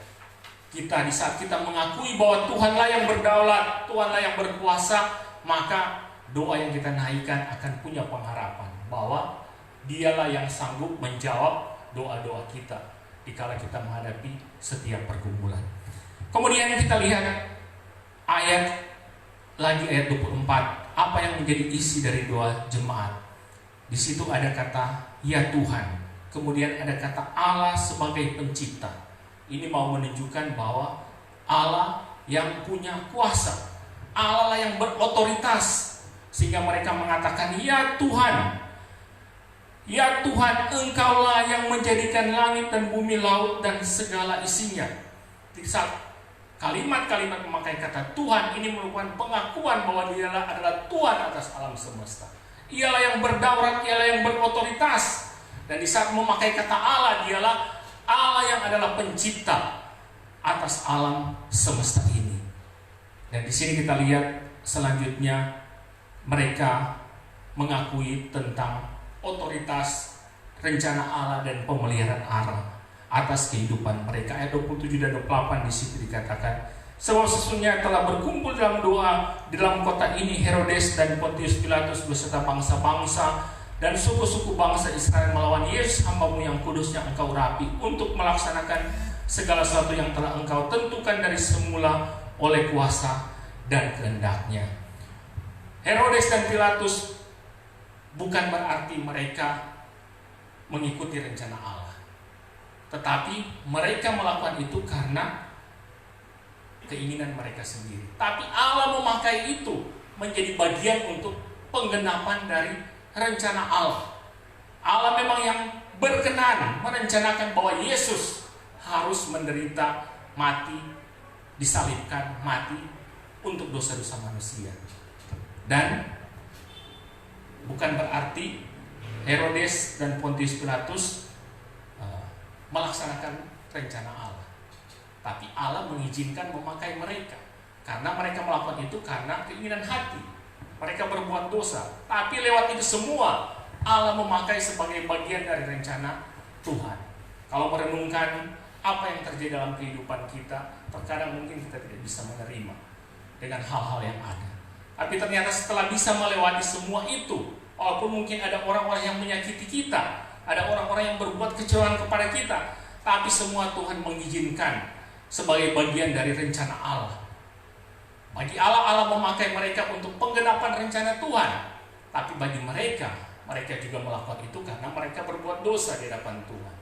Kita di saat kita mengakui bahwa Tuhanlah yang berdaulat, Tuhanlah yang berkuasa, maka doa yang kita naikkan akan punya pengharapan bahwa Dialah yang sanggup menjawab doa-doa kita dikala kita menghadapi setiap pergumulan. Kemudian kita lihat ayat 24, apa yang menjadi isi dari doa jemaat. Di situ ada kata "Ya Tuhan", kemudian ada kata Allah sebagai pencipta. Ini mau menunjukkan bahwa Allah yang punya kuasa, Allah yang berotoritas, sehingga mereka mengatakan, "Ya Tuhan, ya Tuhan, Engkaulah yang menjadikan langit dan bumi, laut dan segala isinya." Di saat kalimat-kalimat memakai kata Tuhan, ini merupakan pengakuan bahwa Dialah adalah Tuhan atas alam semesta. Ialah yang berdaulat, ialah yang berotoritas. Dan di saat memakai kata Allah, Dialah Allah yang adalah pencipta atas alam semesta ini. Dan di sini kita lihat selanjutnya mereka mengakui tentang otoritas rencana Allah dan pemeliharaan Allah atas kehidupan mereka. Ayat 27 dan 28 di situ dikatakan, "Sebab sesungguhnya telah berkumpul dalam doa di dalam kota ini Herodes dan Pontius Pilatus beserta bangsa-bangsa dan suku-suku bangsa Israel melawan Yesus hamba-Mu yang kudus yang Engkau urapi, untuk melaksanakan segala sesuatu yang telah Engkau tentukan dari semula oleh kuasa dan kehendak-Nya." Herodes dan Pilatus bukan berarti mereka mengikuti rencana Allah, tetapi mereka melakukan itu karena keinginan mereka sendiri. Tapi Allah memakai itu menjadi bagian untuk penggenapan dari rencana Allah. Allah memang yang berkenan merencanakan bahwa Yesus harus menderita, mati, disalibkan, mati untuk dosa-dosa manusia. Dan bukan berarti Herodes dan Pontius Pilatus melaksanakan rencana Allah. Tapi Allah mengizinkan memakai mereka karena mereka melakukan itu karena keinginan hati. Mereka berbuat dosa, tapi lewat itu semua Allah memakai sebagai bagian dari rencana Tuhan. Kalau merenungkan apa yang terjadi dalam kehidupan kita, terkadang mungkin kita tidak bisa menerima dengan hal-hal yang ada. Tapi ternyata setelah bisa melewati semua itu, walaupun mungkin ada orang-orang yang menyakiti kita, ada orang-orang yang berbuat kecewa kepada kita, tapi semua Tuhan mengizinkan sebagai bagian dari rencana Allah. Bagi Allah memakai mereka untuk penggenapan rencana Tuhan. Tapi bagi mereka juga melakukan itu karena mereka berbuat dosa di hadapan Tuhan.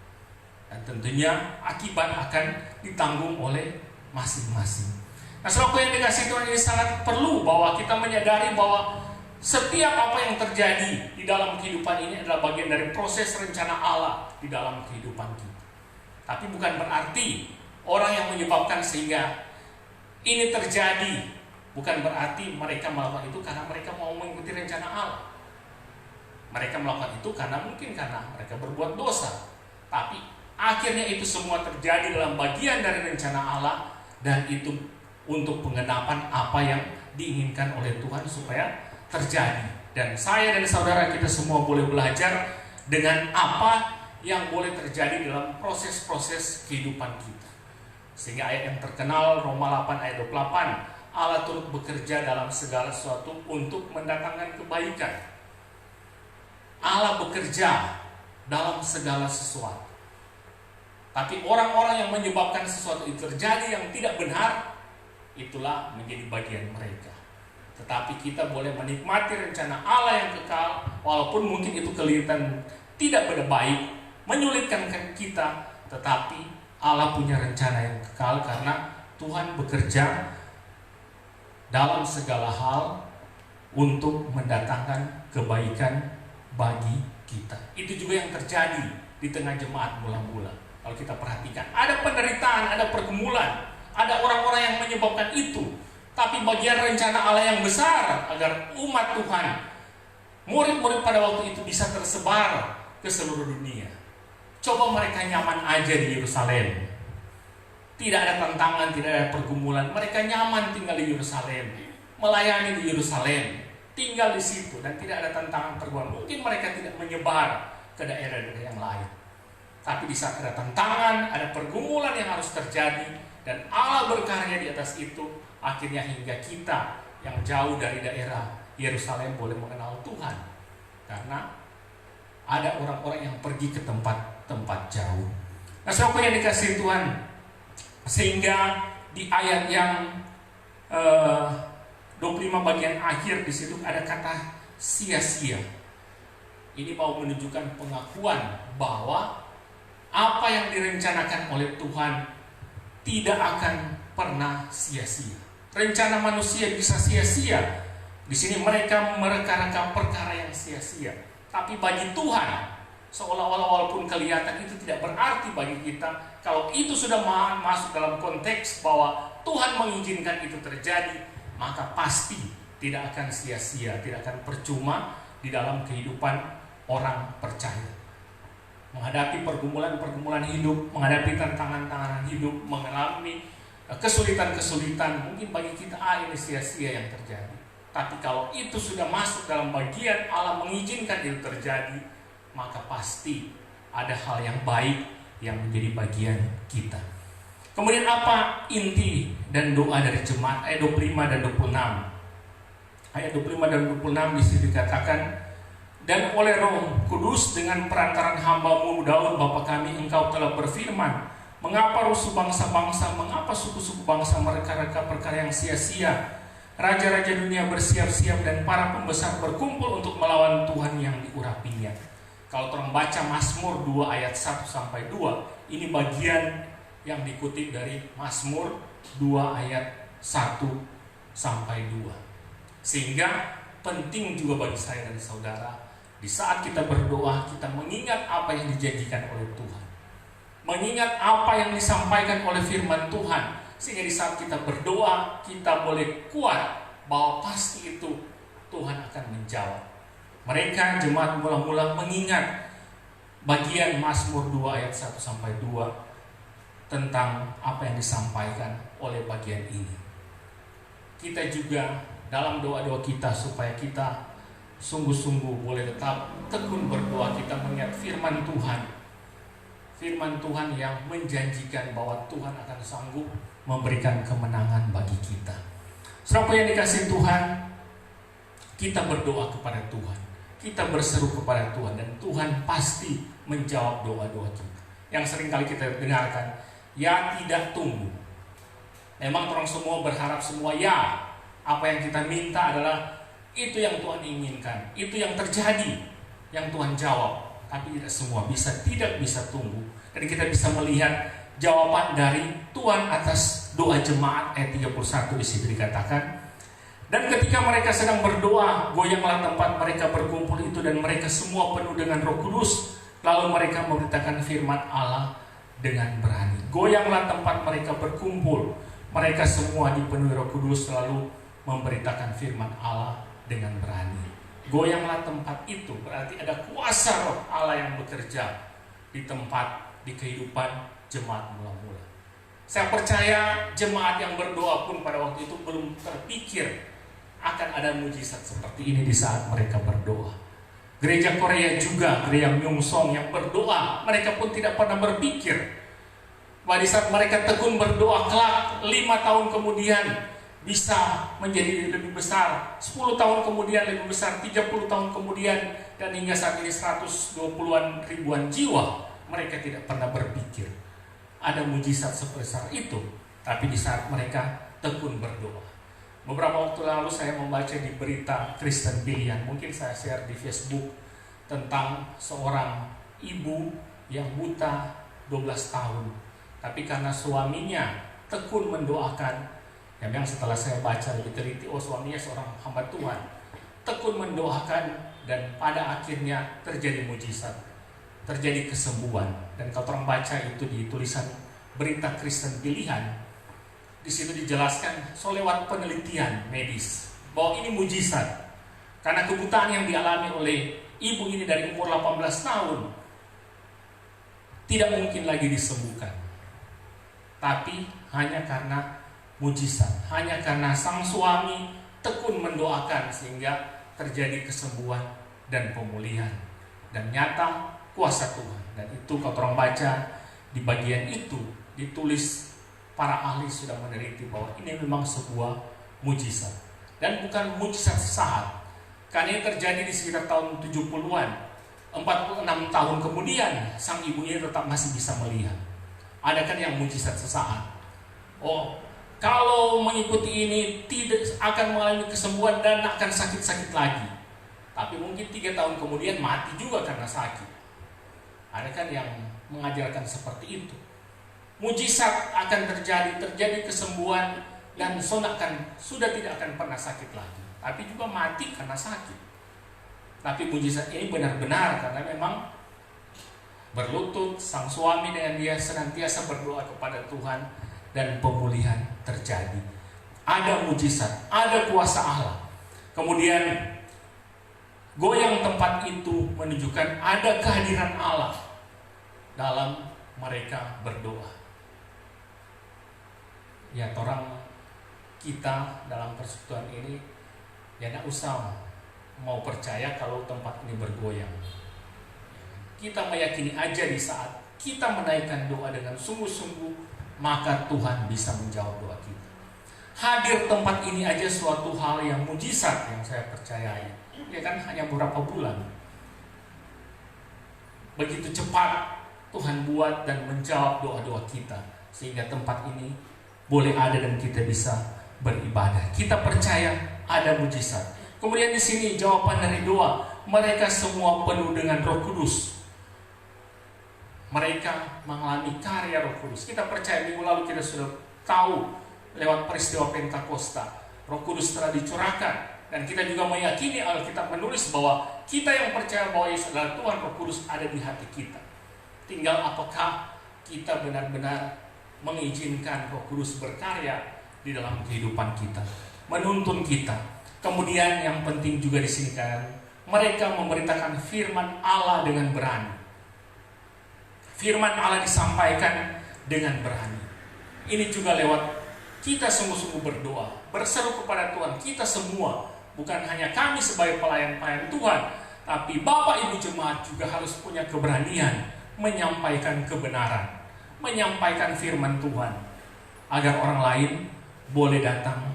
Dan tentunya akibat akan ditanggung oleh masing-masing. Nah, saudaraku yang dikasihi Tuhan, ini sangat perlu bahwa kita menyadari bahwa setiap apa yang terjadi di dalam kehidupan ini adalah bagian dari proses rencana Allah di dalam kehidupan kita. Tapi bukan berarti orang yang menyebabkan sehingga ini terjadi, bukan berarti mereka melakukan itu karena mereka mau mengikuti rencana Allah. Mereka melakukan itu karena mereka berbuat dosa. Tapi akhirnya itu semua terjadi dalam bagian dari rencana Allah, dan itu untuk penggenapan apa yang diinginkan oleh Tuhan supaya terjadi. Dan saya dan saudara kita semua boleh belajar dengan apa yang boleh terjadi dalam proses-proses kehidupan kita. Sehingga ayat yang terkenal Roma 8 ayat 28, Allah turut bekerja dalam segala sesuatu untuk mendatangkan kebaikan. Allah bekerja dalam segala sesuatu. Tapi orang-orang yang menyebabkan sesuatu itu terjadi yang tidak benar, itulah menjadi bagian mereka. Tetapi kita boleh menikmati rencana Allah yang kekal, walaupun mungkin itu kelihatan tidak baik, menyulitkan kita, tetapi Allah punya rencana yang kekal karena Tuhan bekerja dalam segala hal untuk mendatangkan kebaikan bagi kita. Itu juga yang terjadi di tengah jemaat mula-mula. Kalau kita perhatikan, ada penderitaan, ada pergumulan, ada orang-orang yang menyebabkan itu. Tapi bagian rencana Allah yang besar agar umat Tuhan, murid-murid pada waktu itu bisa tersebar ke seluruh dunia. Coba mereka nyaman aja di Yerusalem. Tidak ada tantangan, tidak ada pergumulan. Mereka nyaman tinggal di Yerusalem, melayani di Yerusalem, tinggal di situ, dan tidak ada tantangan pergumulan. Mungkin mereka tidak menyebar ke daerah-daerah yang lain. Tapi di saat ada tantangan, ada pergumulan yang harus terjadi, dan Allah berkarya di atas itu, akhirnya hingga kita yang jauh dari daerah Yerusalem boleh mengenal Tuhan. Karena ada orang-orang yang pergi ke tempat-tempat jauh. Nah, saudara yang dikasihi Tuhan, sehingga di ayat yang 25 bagian akhir di situ ada kata sia-sia. Ini mau menunjukkan pengakuan bahwa apa yang direncanakan oleh Tuhan tidak akan pernah sia-sia. Rencana manusia bisa sia-sia. Di sini mereka mereka-reka perkara yang sia-sia. Tapi bagi Tuhan, seolah-olah walaupun kelihatan itu tidak berarti bagi kita. Kalau itu sudah masuk dalam konteks bahwa Tuhan mengizinkan itu terjadi, maka pasti tidak akan sia-sia, tidak akan percuma di dalam kehidupan orang percaya. Menghadapi pergumulan-pergumulan hidup, menghadapi tantangan-tantangan hidup, mengalami kesulitan-kesulitan, mungkin bagi kita ini sia-sia yang terjadi. Tapi kalau itu sudah masuk dalam bagian Allah mengizinkan itu terjadi, maka pasti ada hal yang baik yang menjadi bagian kita. Kemudian apa inti dan doa dari jemaat? Ayat 25 dan 26. Ayat 25 dan 26 di sini dikatakan, dan oleh Roh Kudus dengan perantaran hamba-Mu Daud Bapa kami, Engkau telah berfirman, mengapa rusuh bangsa-bangsa, mengapa suku-suku bangsa mereka-reka perkara yang sia-sia? Raja-raja dunia bersiap-siap dan para pembesar berkumpul untuk melawan Tuhan yang diurapinya. Kalau orang baca Mazmur 2 ayat 1 sampai 2, ini bagian yang dikutip dari Mazmur 2 ayat 1 sampai 2. Sehingga penting juga bagi saya dan saudara, di saat kita berdoa, kita mengingat apa yang dijanjikan oleh Tuhan, mengingat apa yang disampaikan oleh firman Tuhan, sehingga di saat kita berdoa, kita boleh kuat bahwa pasti itu Tuhan akan menjawab. Mereka jemaat mula-mula mengingat bagian Mazmur 2 ayat 1 sampai 2 tentang apa yang disampaikan oleh bagian ini. Kita juga dalam doa-doa kita supaya kita sungguh-sungguh boleh tetap tekun berdoa, kita mengingat firman Tuhan. Firman Tuhan yang menjanjikan bahwa Tuhan akan sanggup memberikan kemenangan bagi kita. Saudara yang dikasihi Tuhan, kita berdoa kepada Tuhan, kita berseru kepada Tuhan, dan Tuhan pasti menjawab doa-doa kita. Yang sering kali kita dengarkan, ya tidak tunggu. Memang orang semua berharap semua ya. Apa yang kita minta adalah itu yang Tuhan inginkan, itu yang terjadi, yang Tuhan jawab. Tapi tidak semua tidak bisa tunggu. Dan kita bisa melihat jawaban dari Tuhan atas doa jemaat ayat 31 di situ dikatakan, dan ketika mereka sedang berdoa, goyanglah tempat mereka berkumpul itu, dan mereka semua penuh dengan Roh Kudus. Lalu mereka memberitakan firman Allah dengan berani. Goyanglah tempat mereka berkumpul, mereka semua dipenuhi Roh Kudus, lalu memberitakan firman Allah dengan berani. Goyanglah tempat itu, berarti ada kuasa Roh Allah yang bekerja di tempat, di kehidupan jemaat mula-mula. Saya percaya jemaat yang berdoa pun pada waktu itu belum terpikir akan ada mujizat seperti ini di saat mereka berdoa. Gereja Korea juga, gereja Myeongsong yang berdoa, mereka pun tidak pernah berpikir bahwa di saat mereka tekun berdoa, kelak 5 tahun kemudian bisa menjadi lebih besar, 10 tahun kemudian lebih besar, 30 tahun kemudian, dan hingga saat ini 120-an ribuan jiwa. Mereka tidak pernah berpikir ada mujizat sebesar itu, tapi di saat mereka tekun berdoa. Beberapa waktu lalu saya membaca di berita Kristen Pilihan, mungkin saya share di Facebook, tentang seorang ibu yang buta 12 tahun. Tapi karena suaminya tekun mendoakan, ya memang setelah saya baca lebih teliti, suaminya seorang hamba Tuhan, tekun mendoakan, dan pada akhirnya terjadi mujizat, terjadi kesembuhan. Dan kalau orang baca itu di tulisan berita Kristen Pilihan, di situ dijelaskan lewat penelitian medis bahwa ini mujizat, karena kebutaan yang dialami oleh ibu ini dari umur 18 tahun tidak mungkin lagi disembuhkan, tapi hanya karena mujizat, hanya karena sang suami tekun mendoakan sehingga terjadi kesembuhan dan pemulihan, dan nyata kuasa Tuhan. Dan itu kalau orang baca di bagian itu ditulis, para ahli sudah meneliti bahwa ini memang sebuah mujizat, dan bukan mujizat sesaat, karena ini terjadi di sekitar tahun 70-an. 46 tahun kemudian sang ibu ini tetap masih bisa melihat. Ada kan yang mujizat sesaat, kalau mengikuti ini tidak akan mengalami kesembuhan dan akan sakit-sakit lagi, tapi mungkin 3 tahun kemudian mati juga karena sakit. Ada kan yang mengajarkan seperti itu. Mujizat akan terjadi kesembuhan, dan sudah tidak akan pernah sakit lagi, tapi juga mati karena sakit. Tapi mujizat ini benar-benar karena memang berlutut sang suami dengan dia senantiasa berdoa kepada Tuhan, dan pemulihan terjadi. Ada mujizat, ada kuasa Allah. Kemudian goyang tempat itu menunjukkan ada kehadiran Allah dalam mereka berdoa. Ya, orang kita dalam persekutuan ini ya tidak usah mau percaya kalau tempat ini bergoyang. Kita meyakini aja di saat kita menaikkan doa dengan sungguh-sungguh, maka Tuhan bisa menjawab doa kita. Hadir tempat ini aja suatu hal yang mujizat yang saya percayai. Ya kan, hanya beberapa bulan. Begitu cepat Tuhan buat dan menjawab doa-doa kita, sehingga tempat ini boleh ada dan kita bisa beribadah. Kita percaya ada mujizat. Kemudian di sini jawaban dari doa, mereka semua penuh dengan Roh Kudus. Mereka mengalami karya Roh Kudus. Kita percaya minggu lalu kita sudah tahu lewat peristiwa Pentakosta. Roh Kudus telah dicurahkan. Dan kita juga meyakini Alkitab menulis bahwa kita yang percaya bahwa Yesus adalah Tuhan, Roh Kudus ada di hati kita. Tinggal apakah kita benar-benar mengizinkan Roh Kudus berkarya di dalam kehidupan kita, menuntun kita. Kemudian yang penting juga di sini kan, mereka memberitakan firman Allah dengan berani. Firman Allah disampaikan dengan berani. Ini juga lewat kita sungguh-sungguh berdoa, berseru kepada Tuhan. Kita semua, bukan hanya kami sebagai pelayan-pelayan Tuhan, tapi Bapak Ibu Jemaat juga harus punya keberanian menyampaikan kebenaran, menyampaikan firman Tuhan, agar orang lain boleh datang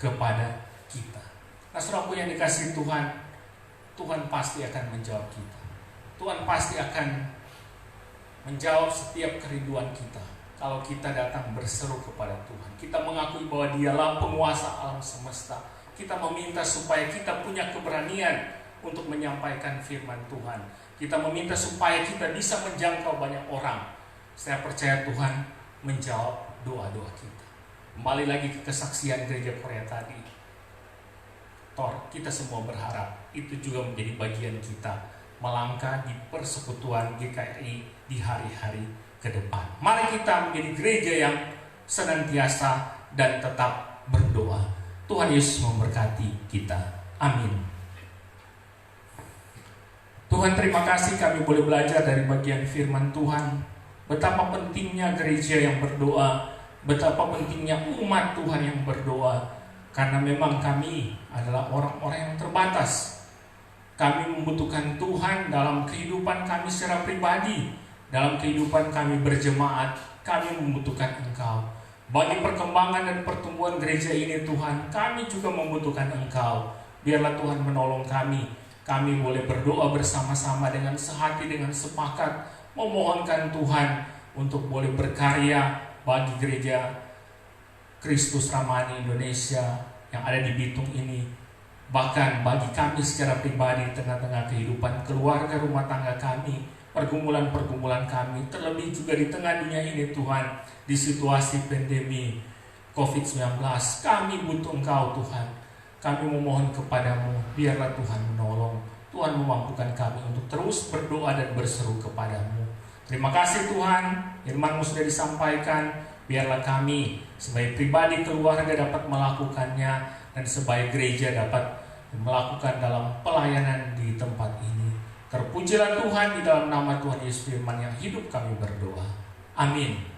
kepada kita. Nah, saudaraku yang dikasihi Tuhan, Tuhan pasti akan menjawab kita. Tuhan pasti akan menjawab setiap kerinduan kita. Kalau kita datang berseru kepada Tuhan, kita mengakui bahwa Dialah penguasa alam semesta. Kita meminta supaya kita punya keberanian untuk menyampaikan firman Tuhan. Kita meminta supaya kita bisa menjangkau banyak orang. Saya percaya Tuhan menjawab doa-doa kita. Kembali lagi ke kesaksian gereja Korea tadi. Kita semua berharap itu juga menjadi bagian kita melangkah di persekutuan GKRI di hari-hari ke depan. Mari kita menjadi gereja yang senantiasa dan tetap berdoa. Tuhan Yesus memberkati kita. Amin. Tuhan, terima kasih kami boleh belajar dari bagian firman Tuhan. Betapa pentingnya gereja yang berdoa, betapa pentingnya umat Tuhan yang berdoa. Karena memang kami adalah orang-orang yang terbatas. Kami membutuhkan Tuhan dalam kehidupan kami secara pribadi. Dalam kehidupan kami berjemaat, kami membutuhkan Engkau. Bagi perkembangan dan pertumbuhan gereja ini Tuhan, kami juga membutuhkan Engkau. Biarlah Tuhan menolong kami. Kami boleh berdoa bersama-sama dengan sehati, dengan sepakat, memohonkan Tuhan untuk boleh berkarya bagi gereja Kristus Ramani Indonesia yang ada di Bitung ini. Bahkan bagi kami secara pribadi di tengah-tengah kehidupan keluarga rumah tangga kami, pergumulan-pergumulan kami, terlebih juga di tengah dunia ini Tuhan, di situasi pandemi COVID-19, kami butuh Engkau Tuhan. Kami memohon kepadamu, biarlah Tuhan menolong. Tuhan memampukan kami untuk terus berdoa dan berseru kepadamu. Terima kasih Tuhan, firman-Mu sudah disampaikan. Biarlah kami sebagai pribadi keluarga dapat melakukannya, dan sebagai gereja dapat melakukan dalam pelayanan di tempat ini. Terpujilah Tuhan, di dalam nama Tuhan Yesus firman yang hidup kami berdoa. Amin.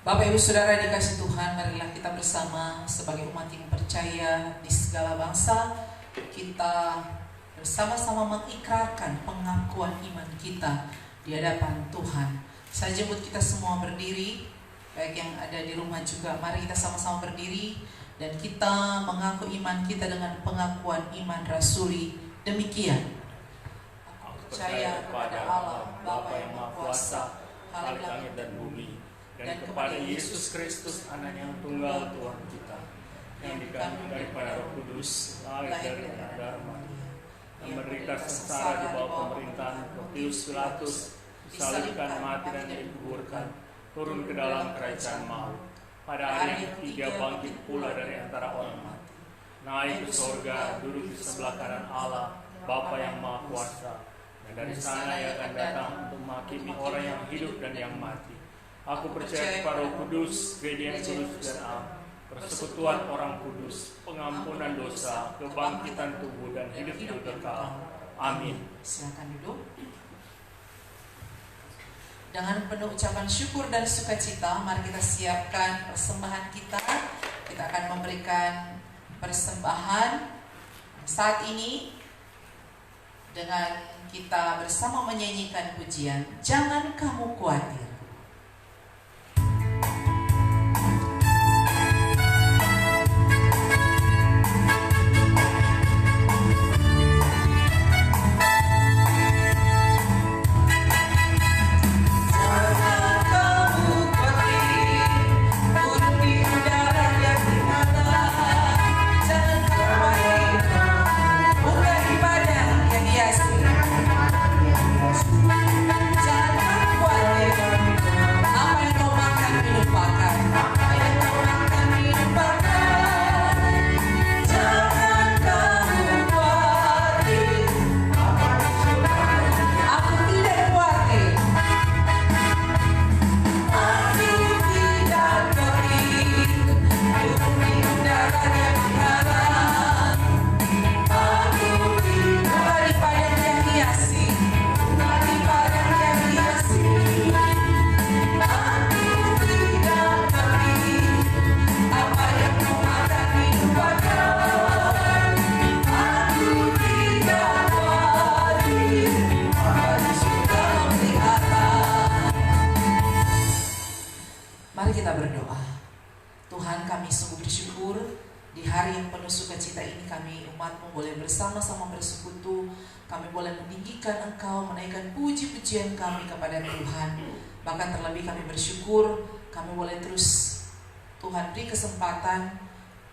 Bapak Ibu Saudara dikasih Tuhan, marilah kita bersama sebagai umat yang percaya di segala bangsa, kita bersama-sama mengikrarkan pengakuan iman kita di hadapan Tuhan. Saya jemput kita semua berdiri, baik yang ada di rumah juga. Mari kita sama-sama berdiri dan kita mengaku iman kita dengan pengakuan iman rasuli. Demikian. Aku percaya kepada Allah, Bapa yang Maha Kuasa, Khalik langit dan bumi, dan kepada Yesus Kristus, Anak yang tunggal Tuhan kita, yang dikandung daripada Roh Kudus, lahir dari Dharma, yang menderita sengsara di bawah pemerintahan Pontius Pilatus, disalibkan, mati dan dikuburkan, turun ke dalam kerajaan maut. Pada hari ketiga bangkit pula dari antara orang mati, naik ke sorga, duduk di sebelah kanan Allah, Bapa yang Maha Kuasa, dan dari sana Ia akan datang untuk menghakimi orang yang hidup dan yang mati. Aku percaya kepada Roh Kudus, gereja yang kudus dan am, persekutuan orang kudus, pengampunan dosa, kebangkitan tubuh dan hidup yang kekal. Amin. Silakan duduk. Dengan penuh ucapan syukur dan sukacita, mari kita siapkan persembahan kita. Kita akan memberikan persembahan saat ini dengan kita bersama menyanyikan pujian Jangan Kamu Khawatir. Jangan kamu khawatir, burung di udara yang bersama-sama bersekutu, kami boleh meninggikan Engkau, menaikkan puji-pujian kami kepada Tuhan. Bahkan terlebih kami bersyukur, kami boleh terus Tuhan beri kesempatan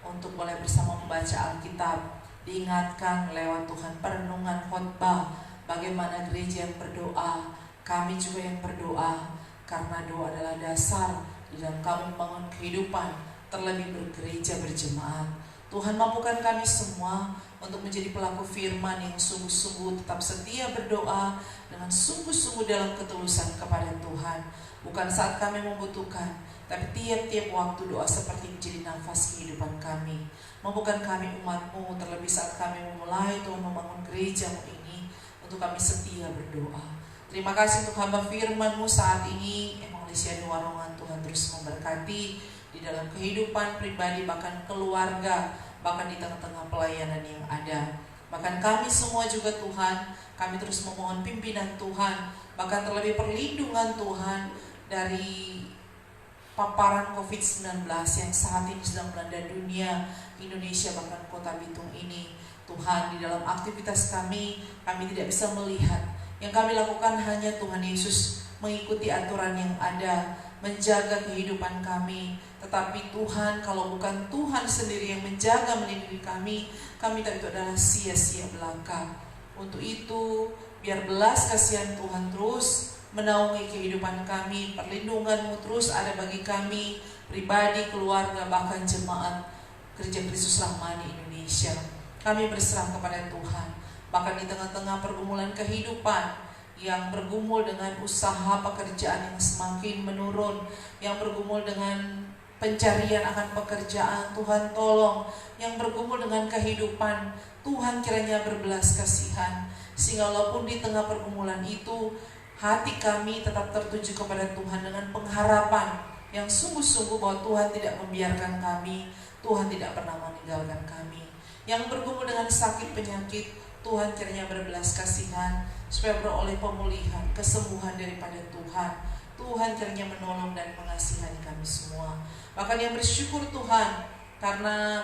untuk boleh bersama membaca Alkitab. Diingatkan lewat Tuhan perenungan khotbah, bagaimana gereja yang berdoa, kami juga yang berdoa, karena doa adalah dasar di dalam kami membangun kehidupan, terlebih bergereja berjemaat. Tuhan mampukan kami semua untuk menjadi pelaku firman yang sungguh-sungguh tetap setia berdoa dengan sungguh-sungguh dalam ketulusan kepada Tuhan. Bukan saat kami membutuhkan, tapi tiap-tiap waktu doa seperti menjadi nafas kehidupan kami. Mampukan kami umat-Mu, terlebih saat kami memulai Tuhan membangun gereja-Mu ini, untuk kami setia berdoa. Terima kasih untuk hamba firman-Mu saat ini, Evangelis Warongan. Tuhan terus memberkati di dalam kehidupan pribadi, bahkan keluarga, bahkan di tengah-tengah pelayanan yang ada. Bahkan kami semua juga Tuhan, kami terus memohon pimpinan Tuhan, bahkan terlebih perlindungan Tuhan dari paparan COVID-19 yang saat ini sedang melanda dunia, Indonesia, bahkan kota Bitung ini. Tuhan, di dalam aktivitas kami tidak bisa melihat. Yang kami lakukan hanya Tuhan Yesus mengikuti aturan yang ada, menjaga kehidupan kami. Tetapi Tuhan, kalau bukan Tuhan sendiri yang menjaga, melindungi kami itu adalah sia-sia belaka. Untuk itu, biar belas kasihan Tuhan terus menaungi kehidupan kami, perlindungan-Mu terus ada bagi kami, pribadi, keluarga, bahkan jemaat Gereja Kristus Rahmani Indonesia. Kami berserah kepada Tuhan. Bahkan di tengah-tengah pergumulan kehidupan, yang bergumul dengan usaha pekerjaan yang semakin menurun, yang bergumul dengan pencarian akan pekerjaan, Tuhan tolong. Yang bergumul dengan kehidupan, Tuhan kiranya berbelas kasihan, sehingga walaupun di tengah pergumulan itu, hati kami tetap tertuju kepada Tuhan dengan pengharapan yang sungguh-sungguh bahwa Tuhan tidak membiarkan kami, Tuhan tidak pernah meninggalkan kami. Yang bergumul dengan sakit penyakit, Tuhan kiranya berbelas kasihan, supaya beroleh pemulihan, kesembuhan daripada Tuhan. Tuhan kiranya menolong dan mengasihani kami semua. Bahkan yang bersyukur Tuhan, karena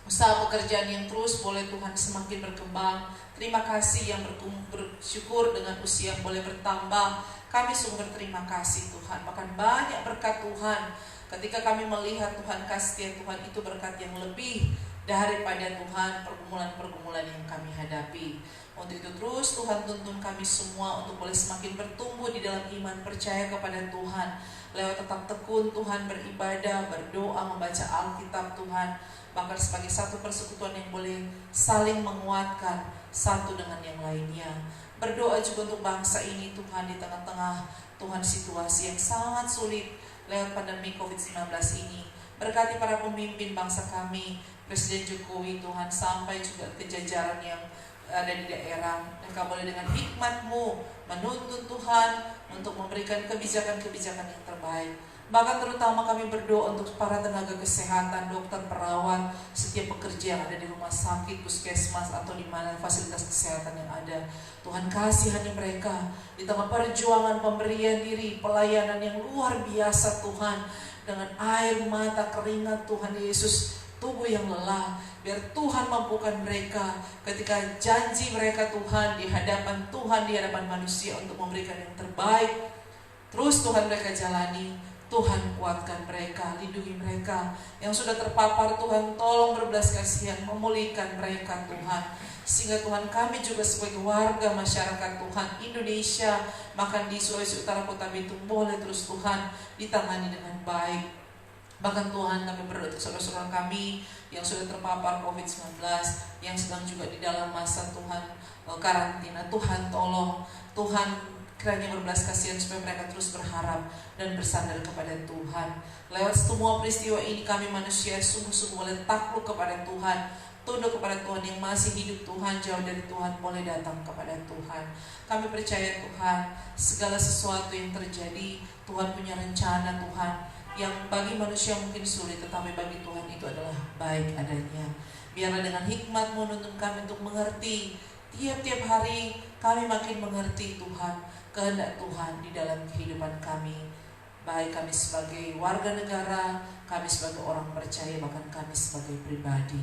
usaha pekerjaan yang terus boleh Tuhan semakin berkembang. Terima kasih yang bersyukur dengan usia yang boleh bertambah. Kami sungguh berterima kasih Tuhan. Bahkan banyak berkat Tuhan. Ketika kami melihat Tuhan, kasih Tuhan itu berkat yang lebih daripada Tuhan pergumulan-pergumulan yang kami hadapi. Untuk itu terus Tuhan tuntun kami semua untuk boleh semakin bertumbuh di dalam iman, percaya kepada Tuhan, lewat tetap tekun Tuhan beribadah, berdoa, membaca Alkitab Tuhan, bahkan sebagai satu persekutuan yang boleh saling menguatkan satu dengan yang lainnya. Berdoa juga untuk bangsa ini Tuhan, di tengah-tengah Tuhan situasi yang sangat sulit lewat pandemi COVID-19 ini. Berkati para pemimpin bangsa kami, Presiden Jokowi Tuhan, sampai juga ke jajaran yang ada di daerah. Engkau boleh dengan hikmat-Mu menuntun Tuhan untuk memberikan kebijakan-kebijakan yang terbaik. Bahkan terutama kami berdoa untuk para tenaga kesehatan, dokter, perawat, setiap pekerja yang ada di rumah sakit, puskesmas, atau di mana fasilitas kesehatan yang ada. Tuhan kasihani mereka di tengah perjuangan pemberian diri, pelayanan yang luar biasa Tuhan, dengan air mata, keringat Tuhan Yesus, tubuh yang lelah. Biar Tuhan mampukan mereka ketika janji mereka Tuhan di hadapan Tuhan, di hadapan manusia untuk memberikan yang terbaik. Terus Tuhan mereka jalani. Tuhan kuatkan mereka, lindungi mereka. Yang sudah terpapar Tuhan tolong berbelas kasihan, memulihkan mereka Tuhan. Sehingga Tuhan kami juga sebagai warga masyarakat Tuhan Indonesia, bahkan di Sulawesi Utara Kota Bitung, boleh terus Tuhan ditangani dengan baik. Bahkan Tuhan kami berdoa untuk saudara-saudara kami yang sudah terpapar COVID-19, yang sedang juga di dalam masa Tuhan karantina. Tuhan tolong, Tuhan kiranya berbelas kasihan supaya mereka terus berharap dan bersandar kepada Tuhan. Lewat semua peristiwa ini kami manusia sungguh-sungguh boleh takluk kepada Tuhan, tunduk kepada Tuhan. Yang masih hidup Tuhan, jauh dari Tuhan, boleh datang kepada Tuhan. Kami percaya Tuhan, segala sesuatu yang terjadi, Tuhan punya rencana Tuhan, yang bagi manusia mungkin sulit, tetapi bagi Tuhan itu adalah baik adanya. Biarlah dengan hikmat menuntun kami untuk mengerti. Tiap-tiap hari kami makin mengerti Tuhan, kehendak Tuhan di dalam kehidupan kami. baik kami sebagai warga negara, kami sebagai orang percaya, bahkan kami sebagai pribadi.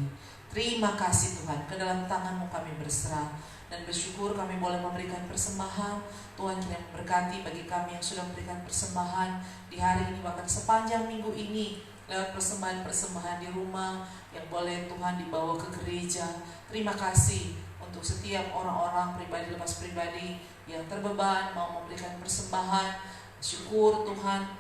Terima kasih Tuhan, ke dalam tangan-Mu kami berserah dan bersyukur kami boleh memberikan persembahan. Tuhan yang berkati bagi kami yang sudah memberikan persembahan di hari ini, bahkan sepanjang minggu ini, lewat persembahan-persembahan di rumah yang boleh Tuhan dibawa ke gereja. Terima kasih untuk setiap orang-orang pribadi lepas pribadi yang terbeban mau memberikan persembahan. Syukur Tuhan,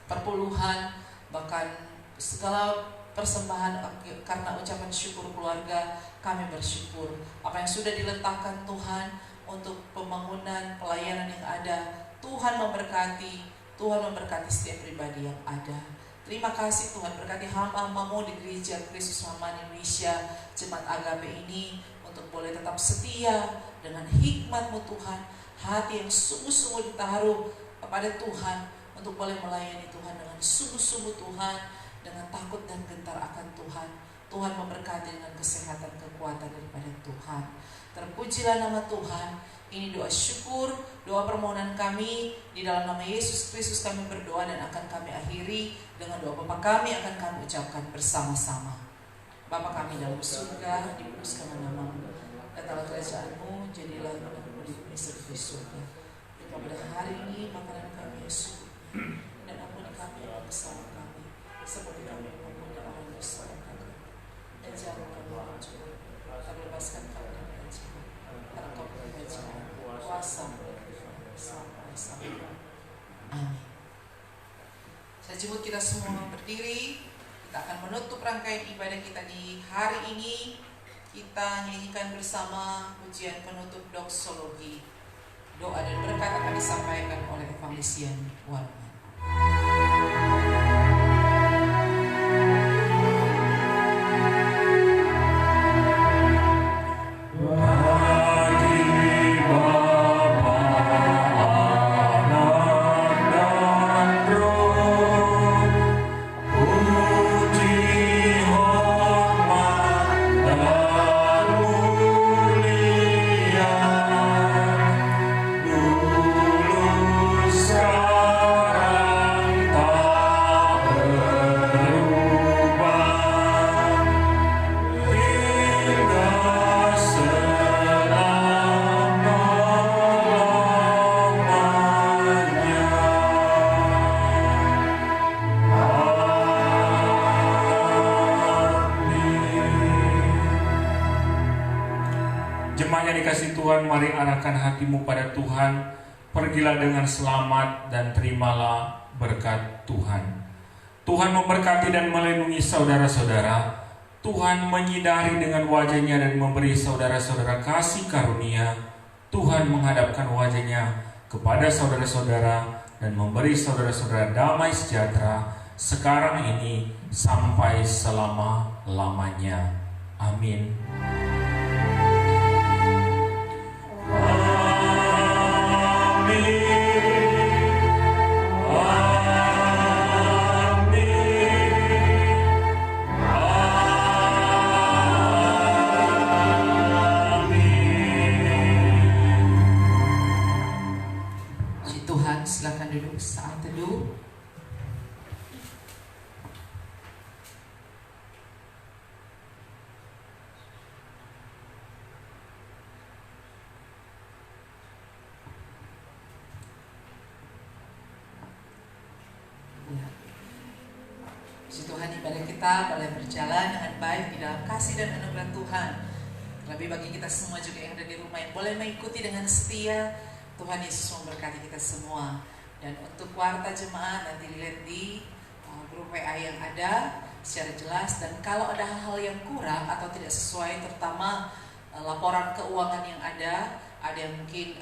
perpuluhan, bahkan segala persembahan karena ucapan syukur keluarga, kami bersyukur. Apa yang sudah diletakkan Tuhan untuk pembangunan pelayanan yang ada, Tuhan memberkati setiap pribadi yang ada. Terima kasih Tuhan, berkati hamba-hamba-Mu di Gereja Kristus Rahman Indonesia, Jemaat Agape ini, untuk boleh tetap setia dengan hikmat-Mu Tuhan, hati yang sungguh-sungguh ditaruh kepada Tuhan, untuk boleh melayani Tuhan dengan sungguh-sungguh Tuhan, dengan takut dan gentar akan Tuhan. Tuhan memberkati dengan kesehatan, kekuatan daripada Tuhan. Terpujilah nama Tuhan. Ini doa syukur, doa permohonan kami. Di dalam nama Yesus Kristus kami berdoa dan akan kami akhiri dengan doa Bapa kami akan kami ucapkan bersama-sama. Bapa kami dalam surga, dikuduskanlah nama-Mu, datanglah kerajaan-Mu, jadilah kehendakmu di bumi seperti di surga. Berikan pada hari ini makanan kami yang secukupnya, dan ampuni kami yang kesalahan kami, seperti kami mengampuni orang yang bersalah kami. Dan jangan kami mencuri, tapi lepaskan kami dari jahat. Karena Kau kerajaan, kuasa, sampai. Amin. Saya jemput kita semua berdiri. Kita akan menutup rangkaian ibadah kita di hari ini. Kita nyanyikan bersama pujian penutup doksologi. Doa dan berkat akan disampaikan oleh Evangelisian Warman. Tuhan, mari arahkan hatimu pada Tuhan. Pergilah dengan selamat dan terimalah berkat Tuhan. Tuhan memberkati dan melindungi saudara-saudara. Tuhan menyinari dengan wajahnya dan memberi saudara-saudara kasih karunia. Tuhan menghadapkan wajahnya kepada saudara-saudara dan memberi saudara-saudara damai sejahtera sekarang ini sampai selama-lamanya. Amin. Silakan duduk saat teduh. Puji Tuhan, ibadah kita boleh berjalan dengan baik di dalam kasih dan anugerah Tuhan. Terlebih bagi kita semua juga yang ada di rumah yang boleh mengikuti dengan setia. Tuhan Yesus memberkati kita semua. Dan untuk warta jemaat nanti dilihat di grup WA yang ada secara jelas. Dan kalau ada hal-hal yang kurang atau tidak sesuai, terutama laporan keuangan yang ada yang mungkin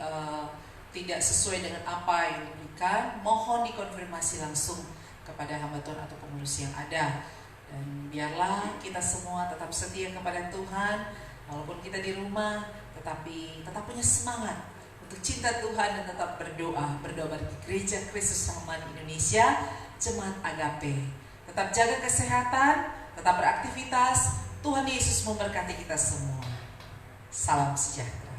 tidak sesuai dengan apa yang diberikan, mohon dikonfirmasi langsung kepada hamba Tuhan atau pengurus yang ada. Dan biarlah kita semua tetap setia kepada Tuhan, walaupun kita di rumah, tetapi tetap punya semangat untuk cinta Tuhan dan tetap berdoa bagi Gereja Kristus Rahman Indonesia, Jemaat Agape. Tetap jaga kesehatan, tetap beraktivitas. Tuhan Yesus memberkati kita semua. Salam sejahtera.